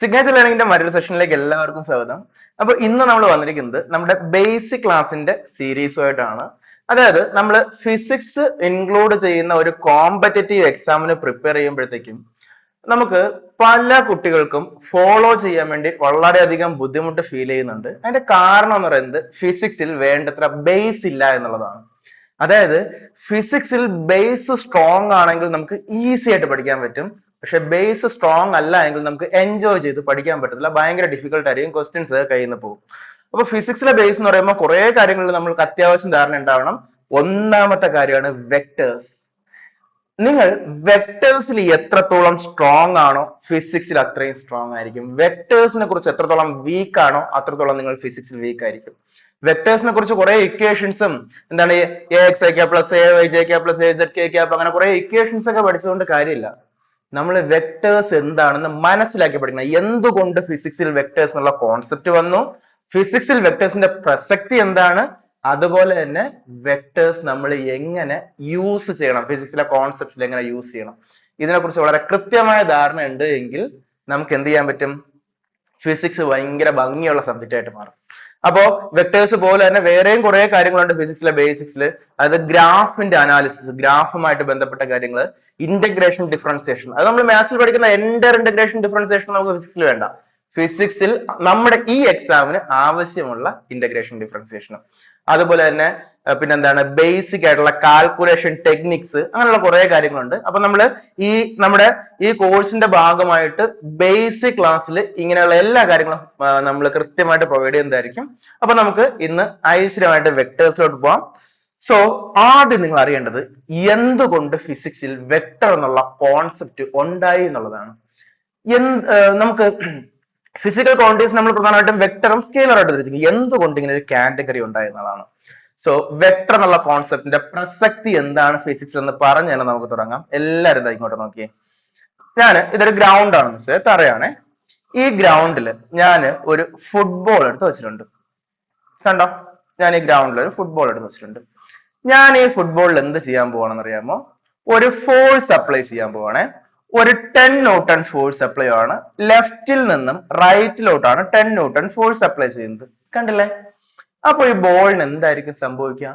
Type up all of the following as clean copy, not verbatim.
Signature ലേണിംഗിന്റെ മറ്റൊരു സെഷനിലേക്ക് എല്ലാവർക്കും സ്വാഗതം. അപ്പൊ ഇന്ന് നമ്മൾ വന്നിരിക്കുന്നത് നമ്മുടെ ബേസിക് ക്ലാസിന്റെ സീരീസുമായിട്ടാണ്. അതായത് നമ്മൾ ഫിസിക്സ് ഇൻക്ലൂഡ് ചെയ്യുന്ന ഒരു കോമ്പറ്റേറ്റീവ് എക്സാമിന് പ്രിപ്പയർ ചെയ്യുമ്പോഴത്തേക്കും നമുക്ക് പല കുട്ടികൾക്കും ഫോളോ ചെയ്യാൻ വേണ്ടി വളരെയധികം ബുദ്ധിമുട്ട് ഫീൽ ചെയ്യുന്നുണ്ട്. അതിന്റെ കാരണം എന്ന് പറയുന്നത് ഫിസിക്സിൽ വേണ്ടത്ര ബേസ് ഇല്ല എന്നുള്ളതാണ്. അതായത് ഫിസിക്സിൽ ബേസ് സ്ട്രോങ് ആണെങ്കിൽ നമുക്ക് ഈസി ആയിട്ട് പഠിക്കാൻ പറ്റും. പക്ഷെ ബേസ് സ്ട്രോങ് അല്ല എങ്കിൽ നമുക്ക് എൻജോയ് ചെയ്ത് പഠിക്കാൻ പറ്റത്തില്ല. ഭയങ്കര ഡിഫിക്കൽട്ട് ആയിരിക്കും, ക്വസ്റ്റ്യൻസ് കയ്യിൽ നിന്ന് പോകും. അപ്പൊ ഫിസിക്സിലെ ബേസ് എന്ന് പറയുമ്പോൾ കുറെ കാര്യങ്ങളിൽ നമ്മൾക്ക് അത്യാവശ്യം ധാരണ ഉണ്ടാവണം. ഒന്നാമത്തെ കാര്യമാണ് വെക്ടേഴ്സ്. നിങ്ങൾ വെക്ടേഴ്സിൽ എത്രത്തോളം സ്ട്രോങ് ആണോ ഫിസിക്സിൽ അത്രയും സ്ട്രോങ് ആയിരിക്കും. വെക്ടേഴ്സിനെ കുറിച്ച് എത്രത്തോളം വീക്ക് ആണോ അത്രത്തോളം നിങ്ങൾ ഫിസിക്സിൽ വീക്ക് ആയിരിക്കും. വെക്ടേഴ്സിനെ കുറിച്ച് കുറെ ഇക്വേഷൻസും എന്താണ് A X I K plus A Y J K plus A Z K K അങ്ങനെ കുറെ ഇക്വേഷൻസ് ഒക്കെ പഠിച്ചുകൊണ്ട് കാര്യമില്ല. നമ്മൾ വെക്ടേഴ്സ് എന്താണെന്ന് മനസ്സിലാക്കി പഠിക്കണം. എന്തുകൊണ്ട് ഫിസിക്സിൽ വെക്ടേഴ്സ് എന്നുള്ള കോൺസെപ്റ്റ് വന്നു, ഫിസിക്സിൽ വെക്ടേഴ്സിന്റെ പ്രസക്തി എന്താണ്, അതുപോലെ തന്നെ വെക്ടേഴ്സ് നമ്മൾ എങ്ങനെ യൂസ് ചെയ്യണം, ഫിസിക്സിലെ കോൺസെപ്റ്റ്സിൽ എങ്ങനെ യൂസ് ചെയ്യണം, ഇതിനെക്കുറിച്ച് വളരെ കൃത്യമായ ധാരണ ഉണ്ട് എങ്കിൽ നമുക്ക് എന്ത് ചെയ്യാൻ പറ്റും, ഫിസിക്സ് ഭയങ്കര ഭംഗിയുള്ള സബ്ജക്റ്റ് ആയിട്ട് മാറും. അപ്പോ വെക്ടേഴ്സ് പോലെ തന്നെ വേറെയും കുറെ കാര്യങ്ങളുണ്ട് ഫിസിക്സിലെ ബേസിക്സിൽ. അതായത് ഗ്രാഫിന്റെ അനാലിസിസ്, ഗ്രാഫുമായിട്ട് ബന്ധപ്പെട്ട കാര്യങ്ങൾ, ഇന്റഗ്രേഷൻ ഡിഫറൻസിയേഷൻ. അത് നമ്മൾ മാത്സിൽ പഠിക്കുന്ന എൻ്റർ ഇന്റഗ്രേഷൻ ഡിഫറൻസിയേഷൻ നമുക്ക് ഫിസിക്സിൽ വേണ്ട. ഫിസിക്സിൽ നമ്മുടെ ഈ എക്സാമിന് ആവശ്യമുള്ള ഇന്റഗ്രേഷൻ ഡിഫറൻസിയേഷനും അതുപോലെ തന്നെ പിന്നെന്താണ് ബേസിക് ആയിട്ടുള്ള കാൽക്കുലേഷൻ ടെക്നിക്സ്, അങ്ങനെയുള്ള കുറെ കാര്യങ്ങളുണ്ട്. അപ്പൊ നമ്മൾ നമ്മുടെ ഈ കോഴ്സിന്റെ ഭാഗമായിട്ട് ബേസിക് ക്ലാസ്സിൽ ഇങ്ങനെയുള്ള എല്ലാ കാര്യങ്ങളും നമ്മൾ കൃത്യമായിട്ട് പ്രൊവൈഡ് ചെയ്യുന്നതായിരിക്കും. അപ്പൊ നമുക്ക് ഇന്ന് ഐശ്വര്യമായിട്ട് വെക്ടേഴ്സിലോട്ട് പോവാം. സോ ആദ്യം നിങ്ങൾ അറിയേണ്ടത് എന്തുകൊണ്ട് ഫിസിക്സിൽ വെക്ടർ എന്നുള്ള കോൺസെപ്റ്റ് ഉണ്ടായി എന്നുള്ളതാണ്. നമുക്ക് ഫിസിക്കൽ ക്വാണ്ടിറ്റീസ് നമ്മൾ പ്രധാനമായിട്ടും വെക്ടറും സ്കെയിലറായിട്ട് തിരിച്ചിരിക്കും. എന്തുകൊണ്ട് ഇങ്ങനെ ഒരു കാറ്റഗറി ഉണ്ടായി എന്നുള്ളതാണ്. സോ വെക്ടർ എന്നുള്ള കോൺസെപ്റ്റിന്റെ പ്രസക്തി എന്താണ് ഫിസിക്സ് എന്ന് പറഞ്ഞു തന്നെ നമുക്ക് തുടങ്ങാം. എല്ലാവരും ഇതാ ഇങ്ങോട്ട് നോക്കിയേ. ഇതൊരു ഗ്രൗണ്ട് ആണ്, മിസ്റ്റർ തറയാണേ. ഈ ഗ്രൗണ്ടിൽ ഞാൻ ഒരു ഫുട്ബോൾ എടുത്ത് വെച്ചിട്ടുണ്ട്. കണ്ടോ, ഞാൻ ഈ ഗ്രൗണ്ടിൽ ഒരു ഫുട്ബോൾ എടുത്ത് വെച്ചിട്ടുണ്ട്. ഞാൻ ഈ ഫുട്ബോളിൽ എന്ത് ചെയ്യാൻ പോവാണെന്ന് അറിയാമോ? ഒരു ഫോഴ്സ് അപ്ലൈ ചെയ്യാൻ പോവാണേ. ഒരു 10 ന്യൂട്ടൺ ഫോഴ്സ് അപ്ലൈ ആണ്. ലെഫ്റ്റിൽ നിന്നും റൈറ്റിലോട്ടാണ് 10 ന്യൂട്ടൺ ഫോഴ്സ് അപ്ലൈ ചെയ്യുന്നത്. കണ്ടില്ലേ? അപ്പൊ ഈ ബോളിന് എന്തായിരിക്കും സംഭവിക്കുക?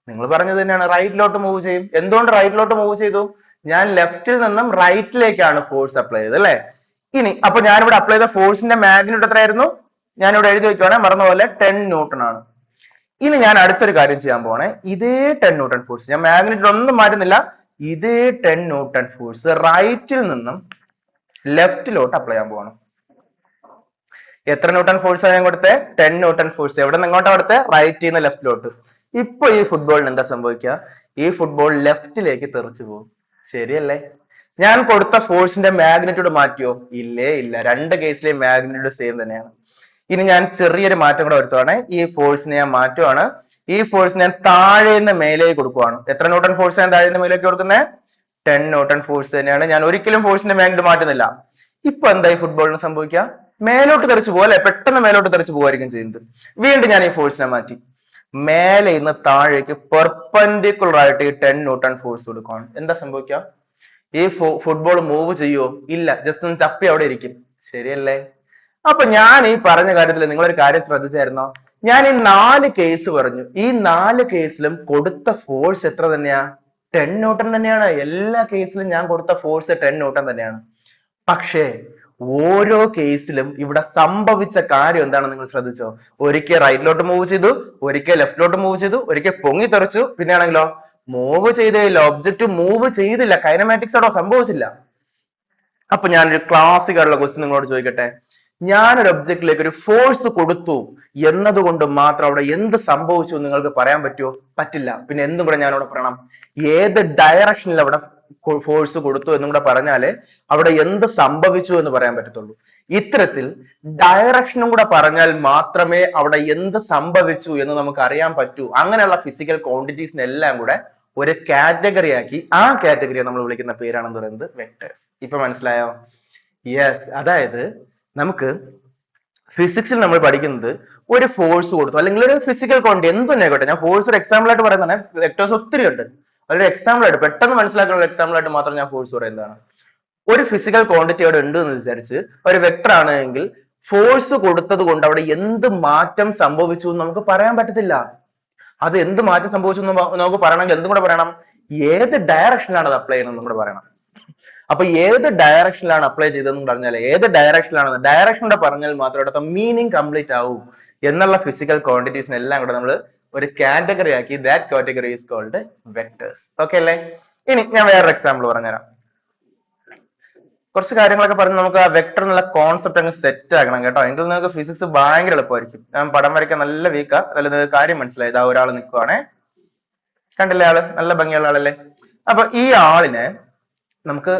നിങ്ങൾ പറഞ്ഞത് തന്നെയാണ്, റൈറ്റിലോട്ട് മൂവ് ചെയ്യും. എന്തുകൊണ്ട് റൈറ്റിലോട്ട് മൂവ് ചെയ്തു? ഞാൻ ലെഫ്റ്റിൽ നിന്നും റൈറ്റിലേക്കാണ് ഫോഴ്സ് അപ്ലൈ ചെയ്തത് അല്ലെ. ഇനി അപ്പൊ ഞാനിവിടെ അപ്ലൈ ചെയ്ത ഫോഴ്സിന്റെ മാഗ്നിറ്റ്യൂഡ് എത്രയായിരുന്നു? ഞാനിവിടെ എഴുതി വെക്കുവാണെങ്കിൽ മറന്ന പോലെ 10 ന്യൂട്ടൺ ആണ്. ഇനി ഞാൻ അടുത്തൊരു കാര്യം ചെയ്യാൻ പോണേ. ഇതേ 10 ന്യൂട്ടൺ ഫോഴ്സ്, ഞാൻ മാഗ്നിറ്റ്യൂഡ് ഒന്നും മാറ്റുന്നില്ല, ഇതേ 10 ന്യൂട്ടൺ ഫോഴ്സ് റൈറ്റിൽ നിന്നും ലെഫ്റ്റിലോട്ട് അപ്ലൈ ചെയ്യാൻ പോകണം. എത്ര ന്യൂട്ടൺ ഫോഴ്സ് ആണ് ഞാൻ കൊടുത്തത്? 10 ന്യൂട്ടൺ ഫോഴ്സ്. എവിടെ നിന്ന് എങ്ങോട്ടാ കൊടുത്തത്? റൈറ്റിൽ നിന്ന് ലെഫ്റ്റിലോട്ട്. ഇപ്പൊ ഈ ഫുട്ബോളിന് എന്താ സംഭവിക്കുക? ഈ ഫുട്ബോൾ ലെഫ്റ്റിലേക്ക് തെറിച്ചു പോകും. ശരിയല്ലേ? ഞാൻ കൊടുത്ത ഫോഴ്സിന്റെ മാഗ്നിറ്റ്യൂഡ് മാറ്റിയോ? ഇല്ലേ, ഇല്ല. രണ്ട് കേസിലെയും മാഗ്നിറ്റ്യൂഡ് സെയിം തന്നെയാണ്. ഇനി ഞാൻ ചെറിയൊരു മാറ്റം കൂടെ വരുത്തുവാണ്. ഈ ഫോഴ്സിനെ ഞാൻ മാറ്റുവാണ്. ഈ ഫോഴ്സ് ഞാൻ താഴെ നിന്ന് മേലേക്ക് കൊടുക്കുവാണ്. എത്ര ന്യൂട്ടൺ ഫോഴ്സ് ഞാൻ താഴെ നിന്ന് മേലേക്ക് കൊടുക്കുന്നത്? 10 ന്യൂട്ടൺ ഫോഴ്സ് തന്നെയാണ്. ഞാൻ ഒരിക്കലും ഫോഴ്സിന്റെ മാഗ്നിറ്റ്യൂഡ് മാറ്റുന്നില്ല. ഇപ്പൊ എന്തായി ഫുട്ബോളിന് സംഭവിക്കുക? മേലോട്ട് തെറിച്ചു പോകും അല്ലെ, പെട്ടെന്ന് മേലോട്ട് തെറിച്ചു പോവായിരിക്കും ചെയ്യുന്നത്. വീണ്ടും ഞാൻ ഈ ഫോഴ്സിനെ മാറ്റി മേലെ ഇന്ന് താഴേക്ക് പെർപെൻഡിക്കുലർ ആയിട്ട് ഈ 10 ന്യൂട്ടൺ ഫോഴ്സ് കൊടുക്കുകയാണ്. എന്താ സംഭവിക്കുക? ഈ ഫുട്ബോൾ മൂവ് ചെയ്യുമോ? ഇല്ല, ജസ്റ്റ് ഒന്ന് ചപ്പി അവിടെ ഇരിക്കും. ശരിയല്ലേ? അപ്പൊ ഞാൻ ഈ പറഞ്ഞ കാര്യത്തിൽ നിങ്ങളൊരു കാര്യം ശ്രദ്ധിച്ചായിരുന്നോ? ഞാൻ ഈ 4 കേസ് പറഞ്ഞു. ഈ 4 കേസിലും കൊടുത്ത ഫോഴ്സ് എത്ര തന്നെയാ? 10 ന്യൂട്ടൺ തന്നെയാണ്. എല്ലാ കേസിലും ഞാൻ കൊടുത്ത ഫോഴ്സ് 10 ന്യൂട്ടൺ തന്നെയാണ്. പക്ഷേ ഓരോ കേസിലും ഇവിടെ സംഭവിച്ച കാര്യം എന്താണെന്ന് നിങ്ങൾ ശ്രദ്ധിച്ചോ? ഒരിക്കൽ റൈറ്റിലോട്ട് മൂവ് ചെയ്തു, ഒരിക്കൽ ലെഫ്റ്റിലോട്ട് മൂവ് ചെയ്തു, ഒരിക്കൽ പൊങ്ങി തെറിച്ചു, പിന്നെ ആണെങ്കിലോ മൂവ് ചെയ്തില്ല, ഒബ്ജക്റ്റ് മൂവ് ചെയ്തില്ല, കൈനമാറ്റിക്സ് ആണോ സംഭവിച്ചില്ല. അപ്പൊ ഞാനൊരു ക്ലാസിക് ആയിട്ടുള്ള ക്വസ്റ്റ്യൻ നിങ്ങളോട് ചോദിക്കട്ടെ. ഞാനൊരു ഒബ്ജക്റ്റിലേക്ക് ഒരു ഫോഴ്സ് കൊടുത്തു എന്നതുകൊണ്ട് മാത്രം അവിടെ എന്ത് സംഭവിച്ചു നിങ്ങൾക്ക് പറയാൻ പറ്റുമോ? പറ്റില്ല. പിന്നെ എന്തും കൂടെ ഞാനവിടെ പറയണം, ഏത് ഡയറക്ഷനിൽ അവിടെ ഫോഴ്സ് കൊടുത്തു എന്നും കൂടെ പറഞ്ഞാലേ അവിടെ എന്ത് സംഭവിച്ചു എന്ന് പറയാൻ പറ്റത്തുള്ളൂ. ഇത്തരത്തിൽ ഡയറക്ഷനും കൂടെ പറഞ്ഞാൽ മാത്രമേ അവിടെ എന്ത് സംഭവിച്ചു എന്ന് നമുക്ക് അറിയാൻ പറ്റൂ. അങ്ങനെയുള്ള ഫിസിക്കൽ ക്വാണ്ടിറ്റീസിനെല്ലാം കൂടെ ഒരു കാറ്റഗറി ആക്കി ആ കാറ്റഗറിയെ നമ്മൾ വിളിക്കുന്ന പേരാണെന്ന് പറയുന്നത് വെക്ടേഴ്സ്. ഇപ്പൊ മനസ്സിലായോ? യെസ്. അതായത് നമുക്ക് ഫിസിക്സിൽ നമ്മൾ പഠിക്കുന്നത് ഒരു ഫോഴ്സ് കൊടുത്തു അല്ലെങ്കിൽ ഒരു ഫിസിക്കൽ ക്വാണ്ടിറ്റി എന്ത് തന്നെ ആയിക്കോട്ടെ, ഞാൻ ഫോഴ്സ് ഒരു എക്സാമ്പിൾ ആയിട്ട് പറയുന്നതാണ്. വെക്ടേഴ്സ് ഒത്തിരി ഉണ്ട്. അതൊരു എക്സാമ്പിൾ ആയിട്ട് പെട്ടെന്ന് മനസ്സിലാക്കാനുള്ള എക്സാമ്പിൾ ആയിട്ട് മാത്രം ഞാൻ ഫോഴ്സ് പറയുന്നതാണ്. ഒരു ഫിസിക്കൽ ക്വാണ്ടിറ്റി അവിടെ ഉണ്ട് എന്ന് വിചാരിച്ച് ഒരു വെക്ടർ ആണെങ്കിൽ ഫോഴ്സ് കൊടുത്തത് കൊണ്ട് അവിടെ എന്ത് മാറ്റം സംഭവിച്ചു എന്ന് നമുക്ക് പറയാൻ പറ്റത്തില്ല. അത് എന്ത് മാറ്റം സംഭവിച്ചു എന്ന് നമുക്ക് പറയണമെങ്കിൽ എന്തും കൂടെ പറയണം, ഏത് ഡയറക്ഷനിലാണ് അത് അപ്ലൈ ചെയ്യുന്നത് കൂടെ പറയണം. അപ്പൊ ഏത് ഡയറക്ഷനിലാണ് അപ്ലൈ ചെയ്തതെന്ന് പറഞ്ഞാൽ ഏത് ഡയറക്ഷനിലാണ് ഡയറക്ഷനോടെ പറഞ്ഞാൽ മാത്രമേ ഇവിടുത്തെ മീനിങ് കംപ്ലീറ്റ് ആവൂ എന്നുള്ള ഫിസിക്കൽ ക്വാണ്ടിറ്റീസിനെ എല്ലാം കൂടെ നമ്മൾ ഒരു കാറ്റഗറി ആക്കി. That category is called vectors. Okay അല്ലേ? ഇനി ഞാൻ വേറൊരു എക്സാമ്പിൾ പറഞ്ഞുതരാം. കുറച്ച് കാര്യങ്ങളൊക്കെ പറഞ്ഞ് നമുക്ക് ആ വെക്ടർ എന്നുള്ള കോൺസെപ്റ്റ് അങ്ങ് സെറ്റ് ആക്കണം കേട്ടോ. എങ്കിൽ നിങ്ങൾക്ക് ഫിസിക്സ് ഭയങ്കര എളുപ്പമായിരിക്കും. ഞാൻ പടം വരയ്ക്കാൻ നല്ല വീക്കാ, അതിൽ നിങ്ങൾക്ക് കാര്യം മനസ്സിലായി. ഇതാ ഒരാൾ നിൽക്കുവാണേ, കണ്ടില്ലേ? ആള് നല്ല ഭംഗിയുള്ള ആളല്ലേ? അപ്പൊ ഈ ആളിനെ നമുക്ക്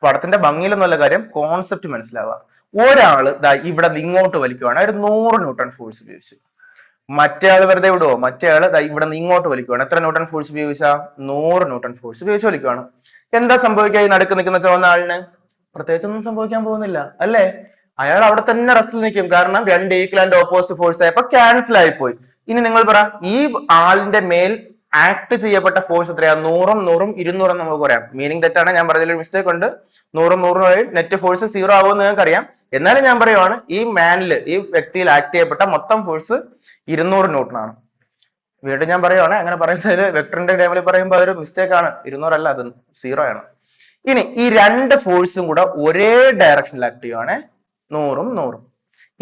പടത്തിന്റെ ഭംഗിയിലൊന്നുമല്ല കാര്യം, കോൺസെപ്റ്റ് മനസ്സിലാവുക. ഒരാള് ഇവിടെ ഇങ്ങോട്ട് വലിക്കുവാണ്, ഒരു 100 ന്യൂട്ടൺ ഫോഴ്സ് ഉപയോഗിച്ച്. മറ്റേ ആള് വെറുതെ വിടുവോ? മറ്റേ ആള് ഇവിടെ നിന്ന് ഇങ്ങോട്ട് വലിക്കുവാണ്. എത്ര ന്യൂട്ടൺ ഫോഴ്സ് ഉപയോഗിച്ചാ? 100 ന്യൂട്ടൺ ഫോഴ്സ് ഉപയോഗിച്ച് വലിക്കുവാണ്. എന്താ സംഭവിക്കുക? ഈ നടുക്ക് നിൽക്കുന്ന ചുവന്ന ആളിന് പ്രത്യേകിച്ചൊന്നും സംഭവിക്കാൻ പോകുന്നില്ല അല്ലേ? അയാൾ അവിടെ തന്നെ റെസ്റ്റിൽ നിൽക്കും. കാരണം രണ്ട് ഈക്വൽ ആൻഡ് ഓപ്പോസിറ്റ് ഫോഴ്സ് ആയപ്പോ ക്യാൻസൽ ആയിപ്പോയി. ഇനി നിങ്ങൾ പറ, ഈ ആളിന്റെ മേൽ ആക്ട് ചെയ്യപ്പെട്ട ഫോഴ്സ് എത്രയാ? 100ഉം 100ഉം 200 നമുക്ക് പറയാം. മീനിങ് തെറ്റാണ്, ഞാൻ പറഞ്ഞതിൽ മിസ്റ്റേക്ക് ഉണ്ട്. 100ഉം 100ഉം നെറ്റ് ഫോഴ്സ് 0 ആവുമെന്ന് നിങ്ങൾക്ക് അറിയാം. എന്നാലും ഞാൻ പറയുവാണ്, ഈ മാനില്, ഈ വ്യക്തിയിൽ ആക്ട് ചെയ്യപ്പെട്ട മൊത്തം ഫോഴ്സ് 200 ന്യൂട്ടൺ ആണ്. വീണ്ടും ഞാൻ പറയുവാണ്, അങ്ങനെ പറയുന്നതിൽ വെക്ടറിന്റെ ടൈമിൽ പറയുമ്പോൾ അതൊരു മിസ്റ്റേക്ക് ആണ്. 200 അല്ല, അത് 0 ആണ്. ഇനി ഈ രണ്ട് ഫോഴ്സും കൂടെ ഒരേ ഡയറക്ഷനിൽ ആക്ട് ചെയ്യുവാണ്, 100ഉം 100ഉം.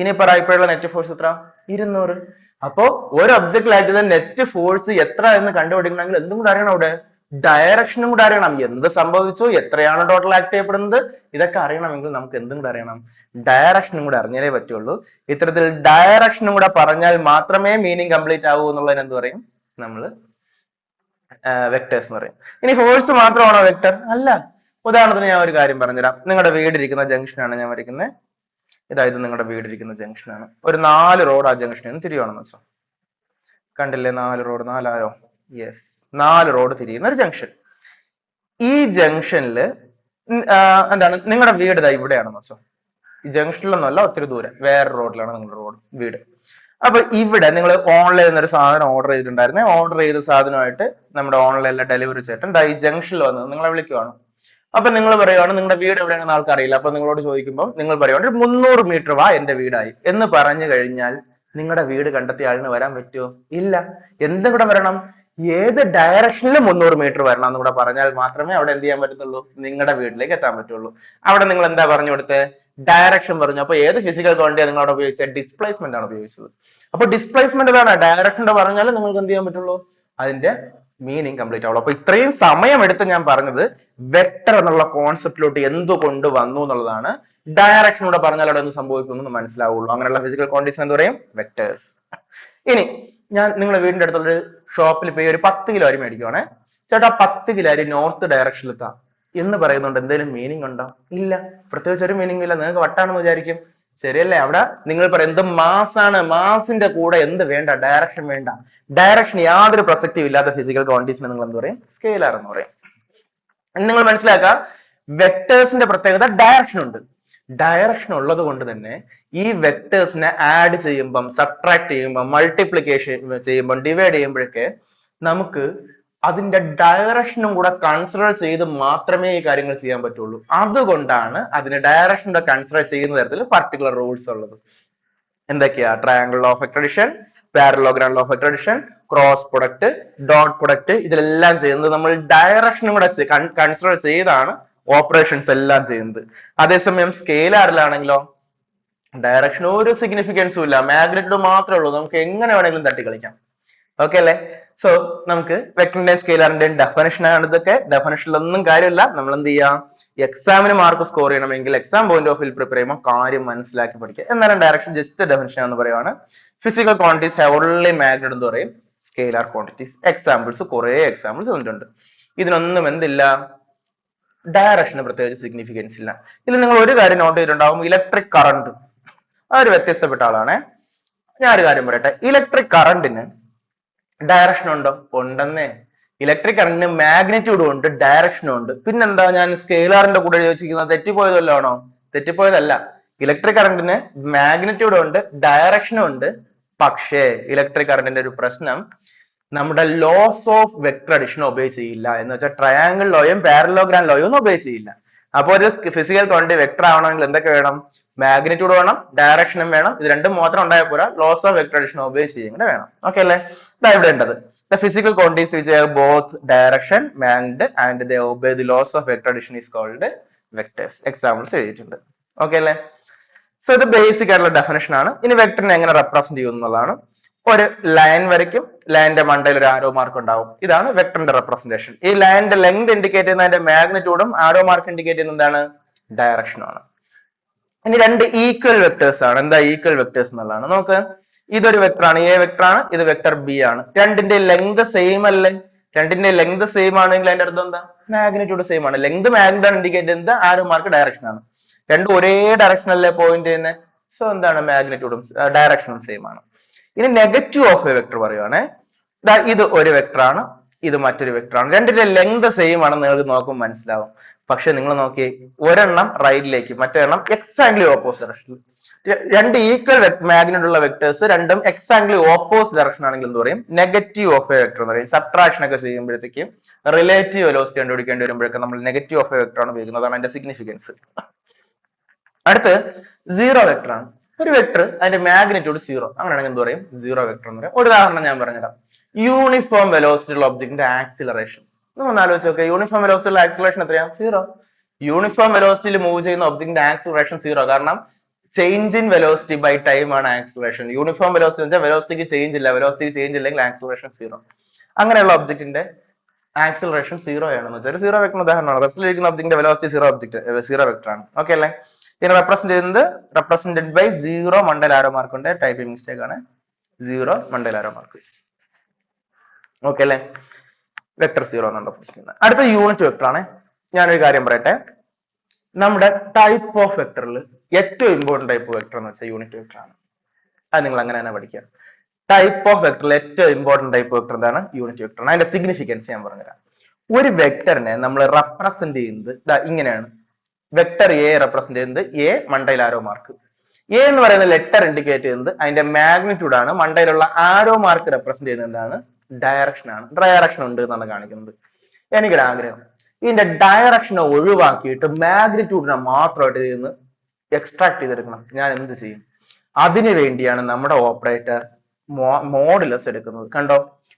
ഇനി പറ, ഇപ്പോഴുള്ള നെറ്റ് ഫോഴ്സ് എത്ര? 200. അപ്പോ ഒരു ഒബ്ജക്റ്റിൽ ആക്ട് ചെയ്ത നെറ്റ് ഫോഴ്സ് എത്ര എന്ന് കണ്ടുപിടിക്കണമെങ്കിൽ എന്തും കൂടെ അറിയണം, അവിടെ ഡയറക്ഷനും കൂടെ അറിയണം. എന്ത് സംഭവിച്ചു, എത്രയാണ് ടോട്ടൽ ആക്ട് ചെയ്യപ്പെടുന്നത്, ഇതൊക്കെ അറിയണമെങ്കിൽ നമുക്ക് എന്തും കൂടെ അറിയണം, ഡയറക്ഷനും കൂടെ അറിഞ്ഞാലേ പറ്റുള്ളൂ. ഇത്തരത്തിൽ ഡയറക്ഷനും കൂടെ പറഞ്ഞാൽ മാത്രമേ മീനിങ് കംപ്ലീറ്റ് ആവൂ എന്നുള്ളതിന് എന്ത് പറയും? നമ്മൾ വെക്ടേഴ്സ് എന്ന് പറയും. ഇനി ഫോഴ്സ് മാത്രമാണോ വെക്ടർ? അല്ല. ഉദാഹരണത്തിന് ഞാൻ ഒരു കാര്യം പറഞ്ഞുതരാം. നിങ്ങളുടെ വീടിരിക്കുന്ന ജംഗ്ഷനാണ് ഞാൻ വരയ്ക്കുന്നത്. ഇതായത് നിങ്ങളുടെ വീടിരിക്കുന്ന ജംഗ്ഷനാണ്. ഒരു 4 റോഡ് ആ ജംഗ്ഷനിൽ നിന്ന് തിരിയുവാണെന്ന് വെച്ചോ. കണ്ടില്ലേ? 4 റോഡ്, 4ആയോ? യെസ്, 4 റോഡ് തിരിയുന്ന ഒരു ജംഗ്ഷൻ. ഈ ജംഗ്ഷനിൽ എന്താണ്, നിങ്ങളുടെ വീട് ഇതാ ഇവിടെയാണെന്ന് വെച്ചോ. ഈ ജംഗ്ഷനിലൊന്നുമല്ല, ഒത്തിരി ദൂരം വേറെ റോഡിലാണ് നിങ്ങളുടെ വീട്. അപ്പൊ ഇവിടെ നിങ്ങൾ ഓൺലൈനിൽ നിന്ന് ഒരു സാധനം ഓർഡർ ചെയ്തിട്ടുണ്ടായിരുന്നേ. ഓർഡർ ചെയ്ത സാധനമായിട്ട് നമ്മുടെ ഓൺലൈനിലെ ഡെലിവറി ചേട്ടൻ ഈ ജംഗ്ഷനിൽ വന്നത് നിങ്ങളെ വിളിക്കുവാണ്. അപ്പൊ നിങ്ങൾ പറയുവാണ് നിങ്ങളുടെ വീട് എവിടെയാണെന്ന് ആൾക്ക് അറിയില്ല. അപ്പൊ നിങ്ങളോട് ചോദിക്കുമ്പോൾ നിങ്ങൾ പറയുവാണ് 300 മീറ്റർ വാ, എന്റെ വീടായി എന്ന് പറഞ്ഞു കഴിഞ്ഞാൽ നിങ്ങളുടെ വീട് കണ്ടെത്തിയ ആളിന് വരാൻ പറ്റുമോ? ഇല്ല. എന്തെവിടെ വരണം? ഏത് ഡയറക്ഷനിൽ 300 മീറ്റർ വരണം എന്ന് കൂടെ പറഞ്ഞാൽ മാത്രമേ അവിടെ എന്ത് ചെയ്യാൻ പറ്റത്തുള്ളൂ, നിങ്ങളുടെ വീട്ടിലേക്ക് എത്താൻ പറ്റുള്ളൂ. അവിടെ നിങ്ങൾ എന്താ പറഞ്ഞു കൊടുത്തത്? ഡയറക്ഷൻ പറഞ്ഞു. അപ്പൊ ഏത് ഫിസിക്കൽ ക്വാണ്ടിറ്റിയാണ് നിങ്ങൾ അവിടെ ഉപയോഗിച്ചത്? ഡിസ്പ്ലേസ്മെന്റ് ആണ് ഉപയോഗിച്ചത്. അപ്പൊ ഡിസ്പ്ലേസ്മെന്റ് ഏതാണ്? ഡയറക്ഷന്റെ പറഞ്ഞാൽ നിങ്ങൾക്ക് എന്ത് ചെയ്യാൻ പറ്റുള്ളൂ, അതിന്റെ മീനിങ് കംപ്ലീറ്റ് ആവുള്ളൂ. അപ്പൊ ഇത്രയും സമയമെടുത്ത് ഞാൻ പറഞ്ഞത് വെക്ടർ എന്നുള്ള കോൺസെപ്റ്റിലോട്ട് എന്തുകൊണ്ട് വന്നു എന്നുള്ളതാണ്. ഡയറക്ഷനൂടെ പറഞ്ഞാൽ അവിടെ എന്ത് സംഭവിക്കുന്നു എന്ന് മനസ്സിലാവുള്ളൂ. അങ്ങനെയുള്ള ഫിസിക്കൽ ക്വാണ്ടിറ്റീസ് എന്ത് പറയും? വെക്ടേഴ്സ്. ഇനി ഞാൻ നിങ്ങളുടെ വീടിന്റെ അടുത്തുള്ള ഷോപ്പിൽ പോയി ഒരു 10 കിലോ അരി മേടിക്കുവാണേ. ചേട്ടാ 10 കിലോ അരി നോർത്ത് ഡയറക്ഷനിൽ എത്താം എന്ന് പറയുന്നുണ്ട്. എന്തെങ്കിലും മീനിങ് ഉണ്ടോ? ഇല്ല, പ്രത്യേകിച്ച് ഒരു മീനിങ് ഇല്ല. നിങ്ങൾക്ക് വട്ടാണെന്ന് വിചാരിക്കും. ശരിയല്ലേ? അവിടെ നിങ്ങൾ പറയും എന്ത് മാസാണ്, മാസിന്റെ കൂടെ എന്ത് വേണ്ട, ഡയറക്ഷൻ വേണ്ട. ഡയറക്ഷൻ യാതൊരു പ്രസക്തിയും ഇല്ലാത്ത ഫിസിക്കൽ ക്വാണ്ടിറ്റീസിനെ നിങ്ങൾ എന്ത് പറയും? സ്കെയിലാർ എന്ന് പറയും. നിങ്ങൾ മനസ്സിലാക്കുക, വെക്ടേഴ്സിന്റെ പ്രത്യേകത ഡയറക്ഷൻ ഉണ്ട്. ഡയറക്ഷൻ ഉള്ളത് കൊണ്ട് തന്നെ ഈ വെക്ടേഴ്സിനെ ആഡ് ചെയ്യുമ്പം, സബ്ട്രാക്ട് ചെയ്യുമ്പം, മൾട്ടിപ്ലിക്കേഷൻ ചെയ്യുമ്പം, ഡിവൈഡ് ചെയ്യുമ്പോഴൊക്കെ നമുക്ക് അതിന്റെ ഡയറക്ഷനും കൂടെ കൺസിഡർ ചെയ്ത് മാത്രമേ ഈ കാര്യങ്ങൾ ചെയ്യാൻ പറ്റുള്ളൂ. അതുകൊണ്ടാണ് അതിന് ഡയറക്ഷൻ കൺസിഡർ ചെയ്യുന്ന തരത്തിൽ പർട്ടിക്കുലർ റൂൾസ് ഉള്ളത്. എന്തൊക്കെയാ? Triangle law of extradition, parallelogram law of extradition, cross product, dot product, ഇതിലെല്ലാം ചെയ്യുന്നത് നമ്മൾ ഡയറക്ഷനും കൂടെ കൺസിഡർ ചെയ്താണ് ഓപ്പറേഷൻസ് എല്ലാം ചെയ്യുന്നത്. അതേസമയം സ്കെയിലാറിലാണെങ്കിലോ ഡയറക്ഷൻ ഒരു സിഗ്നിഫിക്കൻസും ഇല്ല, മാഗ്നിറ്റ്യൂഡ് മാത്രമേ ഉള്ളൂ. നമുക്ക് എങ്ങനെ വേണമെങ്കിലും തട്ടിക്കളിക്കാം. ഓക്കെ അല്ലേ? സോ നമുക്ക് വെക്ടറിന്റെയും സ്കെയിലാറിന്റെയും ഡെഫിനേഷൻ ആണ് ഇതൊക്കെ. ഡെഫിനേഷനിലൊന്നും കാര്യമില്ല. നമ്മൾ എന്ത് ചെയ്യാം? എക്സാമിന് മാർക്ക് സ്കോർ ചെയ്യണമെങ്കിൽ exam point of view prepare ചെയ്യുമ്പോൾ കാര്യം മനസ്സിലാക്കി പഠിക്കുക. എന്നാലും ഡയറക്ഷൻ ജസ്റ്റ് ഡെഫിനേഷൻ എന്ന് പറയുവാണ്. Physical quantities have only magnitude എന്ന് പറയും. സ്കെയിലാർ ക്വാണ്ടിറ്റീസ് എക്സാമ്പിൾസ്, കുറെ എക്സാമ്പിൾസ് തന്നിട്ടുണ്ട്. ഇതിനൊന്നും എന്തില്ല, ഡയറക്ഷന് പ്രത്യേകിച്ച് സിഗ്നിഫിക്കൻസ് ഇല്ല. ഇതിൽ നിങ്ങൾ ഒരു കാര്യം നോട്ട് ചെയ്തിട്ടുണ്ടാവും, ഇലക്ട്രിക് കറണ്ട്. അതൊരു വ്യത്യസ്തപ്പെട്ട ആളാണ്. ഞാൻ ഒരു കാര്യം പറയട്ടെ, ഇലക്ട്രിക് കറണ്ടിന് ഡയറക്ഷൻ ഉണ്ടോ? ഉണ്ടെന്നേ. ഇലക്ട്രിക് കറണ്ടിന് മാഗ്നിറ്റ്യൂഡും ഉണ്ട്, ഡയറക്ഷനും ഉണ്ട്. പിന്നെന്താ ഞാൻ സ്കെയിലാറിന്റെ കൂടെ ചോദിച്ചിരിക്കുന്നത്? തെറ്റിപ്പോയതല്ലോ? തെറ്റിപ്പോയതല്ല. ഇലക്ട്രിക് കറണ്ടിന് മാഗ്നിറ്റ്യൂഡും ഉണ്ട്, ഡയറക്ഷനും ഉണ്ട്. പക്ഷേ ഇലക്ട്രിക് കറണ്ടിന്റെ ഒരു പ്രശ്നം, നമ്മുടെ laws of vector addition obey ചെയ്യില്ല. എന്ന് വെച്ചാൽ ട്രയാങ്കിൾ ലോയും പാരലോഗ്രാം ലോയും ഒന്നും ഒബേ ചെയ്യില്ല. അപ്പോൾ ഒരു ഫിസിക്കൽ ക്വാണ്ടിറ്റി വെക്ടർ ആവണമെങ്കിൽ എന്തൊക്കെ വേണം? മാഗ്നിറ്റ്യൂഡ് വേണം, ഡയറക്ഷനും വേണം. ഇത് രണ്ടും മാത്രം ഉണ്ടായാൽ പോരാ, laws of vector addition obey ചെയ്യും കൂടെ വേണം. ഓക്കെ അല്ലേ? ഇതാ ഇവിടെ ഉണ്ടത്. The physical quantities which have both direction and they obey the laws of vector addition is called vectors. Examples എഴുതിയിട്ടുണ്ട്. ഓക്കെ അല്ലേ? സോ ഇത് ബേസിക് ആയിട്ടുള്ള ഡെഫിനേഷൻ ആണ്. ഇനി വെക്ടറിനെ എങ്ങനെ റെപ്രസെന്റ് ചെയ്യുന്നു എന്നുള്ളതാണ്. ഒരു ലൈൻ വരയ്ക്കും, ലൈനിന്റെ മണ്ടയിൽ ഒരു ആരോ മാർക്ക് ഉണ്ടാവും. ഇതാണ് വെക്ടറിന്റെ റെപ്രസെന്റേഷൻ. ഈ ലൈനിന്റെ ലെങ്ത് ഇൻഡിക്കേറ്റ് ചെയ്യുന്ന അതിന്റെ മാഗ്നിറ്റ്യൂഡും ആരോ മാർക്ക് ഇൻഡിക്കേറ്റ് ചെയ്യുന്ന എന്താണ്? ഡയറക്ഷനും ആണ്. ഇനി രണ്ട് ഈക്വൽ വെക്ടേഴ്സ് ആണ്. എന്താ ഈക്വൽ വെക്ടേഴ്സ് എന്നുള്ളതാണ്. നോക്ക്, ഇതൊരു വെക്ടർ ആണ്, എ വെക്ടർ ആണ്, ഇത് വെക്ടർ ബി ആണ്. രണ്ടിന്റെ ലെങ്ത് സെയിം അല്ലേ? രണ്ടിന്റെ ലെങ്ത് സെയിം ആണെങ്കിൽ അതിന്റെ അർത്ഥം എന്താ? മാഗ്നിറ്റ്യൂഡ് സെയിം ആണ്. ലെങ്ത് മാഗ്നിറ്റ്യൂഡ് ഇൻഡിക്കേറ്റ് ചെയ്യുന്നത് ആരോ മാർക്ക് ഡയറക്ഷൻ ആണ്. രണ്ടും ഒരേ ഡയറക്ഷനല്ലേ പോയിന്റ് ചെയ്യുന്നത്. സോ എന്താണ്? മാഗ്നിറ്റ്യൂഡും ഡയറക്ഷനും സെയിം ആണ്. ഇനി നെഗറ്റീവ് ഓഫ് എ വെക്ടർ പറയുവാണേ. ഇത് ഒരു വെക്ടർ ആണ്, ഇത് മറ്റൊരു വെക്ടർ ആണ്. രണ്ടിന്റെ ലെങ്ത് സെയിം ആണെന്ന് നിങ്ങൾക്ക് നോക്കുമ്പോൾ മനസ്സിലാവും. പക്ഷെ നിങ്ങൾ നോക്കി, ഒരെണ്ണം റൈറ്റിലേക്ക്, മറ്റൊരെണ്ണം എക്സാക്ട്ലി ഓപ്പോസിറ്റ് ഡയറക്ഷനിൽ. രണ്ട് ഈക്വൽ മാഗ്നിറ്റ്യൂഡ് ഉള്ള വെക്ടേഴ്സ് രണ്ടും എക്സാക്ട്ലി ഓപ്പോസിറ്റ് ഡയറക്ഷൻ ആണെങ്കിൽ എന്ത് പറയും? നെഗറ്റീവ് ഓഫ് എ വെക്ടർ എന്ന് പറയും. സബ്ട്രാക്ഷൻ ഒക്കെ ചെയ്യുമ്പോഴത്തേക്കും റിലേറ്റീവ് വെലോസിറ്റി കണ്ടുപിടിക്കേണ്ടി വരുമ്പോഴൊക്കെ നമ്മൾ നെഗറ്റീവ് ഓഫ് എ വെക്ടർ ആണ് ഉപയോഗിക്കുന്നത്. അതാണ് അതിന്റെ സിഗ്നിഫിക്കൻസ്. അടുത്ത് സീറോ വെക്ടർ ആണ്. ഒരു വെക്ടർ അതിന്റെ മാഗ്നിറ്റ്യൂഡ് സീറോ, അങ്ങനെയാണെങ്കിൽ എന്ത് പറയും? സീറോ വെക്ടർ എന്ന് പറയും. ഒരു ഉദാഹരണം ഞാൻ പറഞ്ഞുതരാം. യൂണിഫോം വെലോസിറ്റി ഉള്ള ഒബ്ജക്റ്റിന്റെ ആക്സിലറേഷൻ നമ്മൾ ആലോചിച്ച് നോക്കുക. യൂണിഫോം വെലോസിറ്റി ഉള്ള ആക്സിലറേഷൻ എത്രയാണ്? സീറോ. യൂണിഫോം വെലോസിറ്റിയിൽ മൂവ് ചെയ്യുന്ന ഒബ്ജക്റ്റിന്റെ ആക്സിലറേഷൻ സീറോ. കാരണം change in velocity by time ആണ് ആക്സിലറേഷൻ. യൂണിഫോം വെലോസിറ്റി വെച്ചാൽ വെലോസിറ്റിക്ക് ചേഞ്ച് ഇല്ല, വെലോസിറ്റിക്ക് ചേഞ്ച് ഇല്ലെങ്കിൽ ആക്സിലറേഷൻ സീറോ. അങ്ങനെയുള്ള ഒബ്ജക്റ്റിന്റെ ആക്സിലറേഷൻ സീറോ ആണെന്ന് വെച്ചാൽ സീറോ വെക്കുന്ന ഉദാഹരണമാണ്. റെസ്റ്റിലിരിക്കുന്ന ഒബ്ജക്റ്റിന്റെ വെലോസിറ്റി സീറോ വെക്ടർ ആണ്. ഓക്കെ അല്ലേ? ഇതിനെ റെപ്രസെന്റ് ചെയ്യുന്നത് റെപ്രസെന്റഡ് ബൈ സീറോ മണ്ടൽ ആരോ മാർക്ക് ഉണ്ട്. ടൈപ്പിംഗ് മിസ്റ്റേക്ക് ആണ്. സീറോ മണ്ടൽ ആരോ മാർക്ക്. ഓക്കെ അല്ലേ? വെക്ടർ സീറോ എന്നാണ് റെപ്രസെന്റ് ചെയ്യുന്നത്. അടുത്ത യൂണിറ്റ് വെക്ടർ ആണ്. ഞാനൊരു കാര്യം പറയട്ടെ. നമ്മുടെ ടൈപ്പ് ഓഫ് വെക്ടറിൽ ഏറ്റവും ഇമ്പോർട്ടന്റ് ടൈപ്പ് വെക്ടർ എന്ന് വെച്ചാൽ യൂണിറ്റ് വെക്ടർ ആണ്. അത് നിങ്ങൾ അങ്ങനെ തന്നെ പഠിക്കുക. ടൈപ്പ് ഓഫ് വെക്ടറിൽ ഏറ്റവും ഇമ്പോർട്ടന്റ് ടൈപ്പ് വെക്ടർ എന്താണ്? യൂണിറ്റ് വെക്ടർ ആണ്. അതിന്റെ സിഗ്നിഫിക്കൻസ് ഞാൻ പറഞ്ഞുതരാം. ഒരു വെക്ടറിനെ നമ്മൾ റെപ്രസെന്റ് ചെയ്യുന്നത് ഇങ്ങനെയാണ്. വെക്ടർ എ റെപ്രസെന്റ് ചെയ്യുന്നത് എ മണ്ടയിൽ ആരോ മാർക്ക്. എ എന്ന് പറയുന്ന ലെറ്റർ ഇൻഡിക്കേറ്റ് ചെയ്യുന്നത് അതിന്റെ മാഗ്നിറ്റ്യൂഡ് ആണ്. മണ്ടയിലുള്ള ആരോ മാർക്ക് റെപ്രസെന്റ് ചെയ്യുന്നത് എന്താണ്? ഡയറക്ഷൻ ആണ്. ഡയറക്ഷൻ ഉണ്ട് എന്നാണ് കാണിക്കുന്നത്. എനിക്കൊരു ആഗ്രഹം, ഇതിന്റെ ഡയറക്ഷനെ ഒഴിവാക്കിയിട്ട് മാഗ്നിറ്റ്യൂഡിനെ മാത്രമായിട്ട് ഇതിൽ എക്സ്ട്രാക്ട് ചെയ്തെടുക്കണം. ഞാൻ എന്ത് ചെയ്യും? അതിനു വേണ്ടിയാണ് നമ്മുടെ ഓപ്പറേറ്റർ മോഡുലസ് എടുക്കുന്നത്. കണ്ടോ,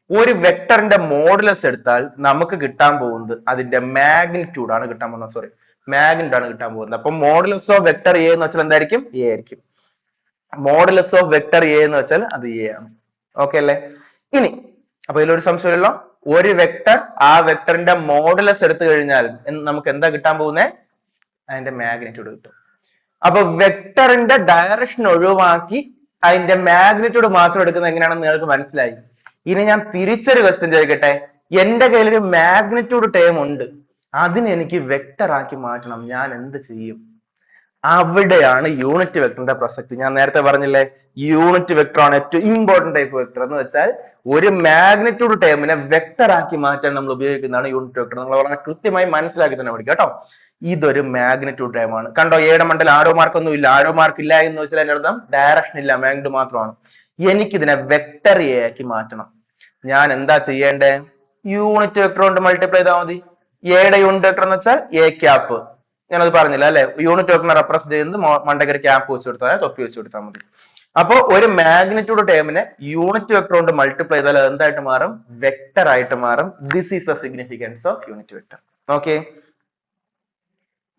ഒരു വെക്ടറിന്റെ മോഡുലസ് എടുത്താൽ നമുക്ക് കിട്ടാൻ പോകുന്നത് അതിന്റെ മാഗ്നിറ്റ്യൂഡ് ആണ് കിട്ടാൻ പോകുന്നത്. സോറി, മാഗ്നിറ്റ്യൂഡ് ആണ് കിട്ടാൻ പോകുന്നത്. അപ്പൊ മോഡുലസ് ഓഫ് വെക്ടർ എ എന്ന് വെച്ചാൽ എന്തായിരിക്കും? എ ആയിരിക്കും. മോഡുലസ് ഓഫ് വെക്ടർ എ എന്ന് വെച്ചാൽ അത് എ ആണ്. ഓക്കെ അല്ലേ? ഇനി അപ്പൊ ഇതിലൊരു സംശയമില്ലല്ലോ. ഒരു വെക്ടർ, ആ വെക്ടറിന്റെ മോഡുലസ് എടുത്തു കഴിഞ്ഞാൽ നമുക്ക് എന്താ കിട്ടാൻ പോകുന്നത്? അതിന്റെ മാഗ്നിറ്റ്യൂഡ് കിട്ടും. അപ്പൊ വെക്ടറിന്റെ ഡയറക്ഷൻ ഒഴിവാക്കി അതിന്റെ മാഗ്നിറ്റ്യൂഡ് മാത്രം എടുക്കുന്നത് എങ്ങനെയാണെന്ന് നിങ്ങൾക്ക് മനസ്സിലായി. ഇനി ഞാൻ തിരിച്ചൊരു ക്വസ്റ്റ്യൻ ചോദിക്കട്ടെ. എന്റെ കയ്യിൽ ഒരു മാഗ്നിറ്റ്യൂഡ് ടേം ഉണ്ട്, അതിനെ എനിക്ക് വെക്ടർ ആക്കി മാറ്റണം. ഞാൻ എന്ത് ചെയ്യും? അവിടെയാണ് യൂണിറ്റ് വെക്ടറിന്റെ പ്രസക്തി. ഞാൻ നേരത്തെ പറഞ്ഞില്ലേ, യൂണിറ്റ് വെക്ടർ ആണ് ഏറ്റവും ഇമ്പോർട്ടന്റ് ടൈപ്പ് വെക്ടർ. എന്ന് വെച്ചാൽ ഒരു മാഗ്നിറ്റ്യൂഡ് ടേമിനെ വെക്ടർ ആക്കി മാറ്റാൻ നമ്മൾ ഉപയോഗിക്കുന്നതാണ് യൂണിറ്റ് വെക്ടർ. നിങ്ങൾ വളരെ കൃത്യമായി മനസ്സിലാക്കി തന്നെ പഠിക്കുക കേട്ടോ. ഇതൊരു മാഗ്നിറ്റ്യൂഡ് ടേം ആണ്. കണ്ടോ, എയുടെ മണ്ടൽ ആരോ മാർക്ക് ഒന്നും ഇല്ല. ആരോ മാർക്ക് ഇല്ല എന്ന് വെച്ചാൽ അതിന്റെ അർത്ഥം ഡയറക്ഷൻ ഇല്ല, മാഗ്നിറ്റ്യൂഡ് മാത്രമാണ്. എനിക്കിതിനെ വെക്ടർ എ ആക്കി മാറ്റണം. ഞാൻ എന്താ ചെയ്യേണ്ടേ? യൂണിറ്റ് വെക്ടർ കൊണ്ട് മൾട്ടിപ്ലൈ ചെയ്താൽ മതി. എയുടെ യൂണിറ്റ് വെക്ടർ എന്ന് വെച്ചാൽ എ ക്യാപ്പ്. ഞാനത് പറഞ്ഞില്ല അല്ലെ? യൂണിറ്റ് വെക്ടറിനെ റെപ്രസെന്റ് ചെയ്യുന്നത് മണ്ടയ്ക്ക് ക്യാപ്പ് വെച്ച് കൊടുത്താൽ, തൊപ്പി വെച്ച് കൊടുത്താൽ മതി. അപ്പൊ ഒരു മാഗ്നിറ്റ്യൂഡ് ടേമിനെ യൂണിറ്റ് വെക്ടർ കൊണ്ട് മൾട്ടിപ്ലൈ ചെയ്താൽ അത് എന്തായിട്ട് മാറും? വെക്ടർ ആയിട്ട് മാറും. This is the significance of unit vector. Okay,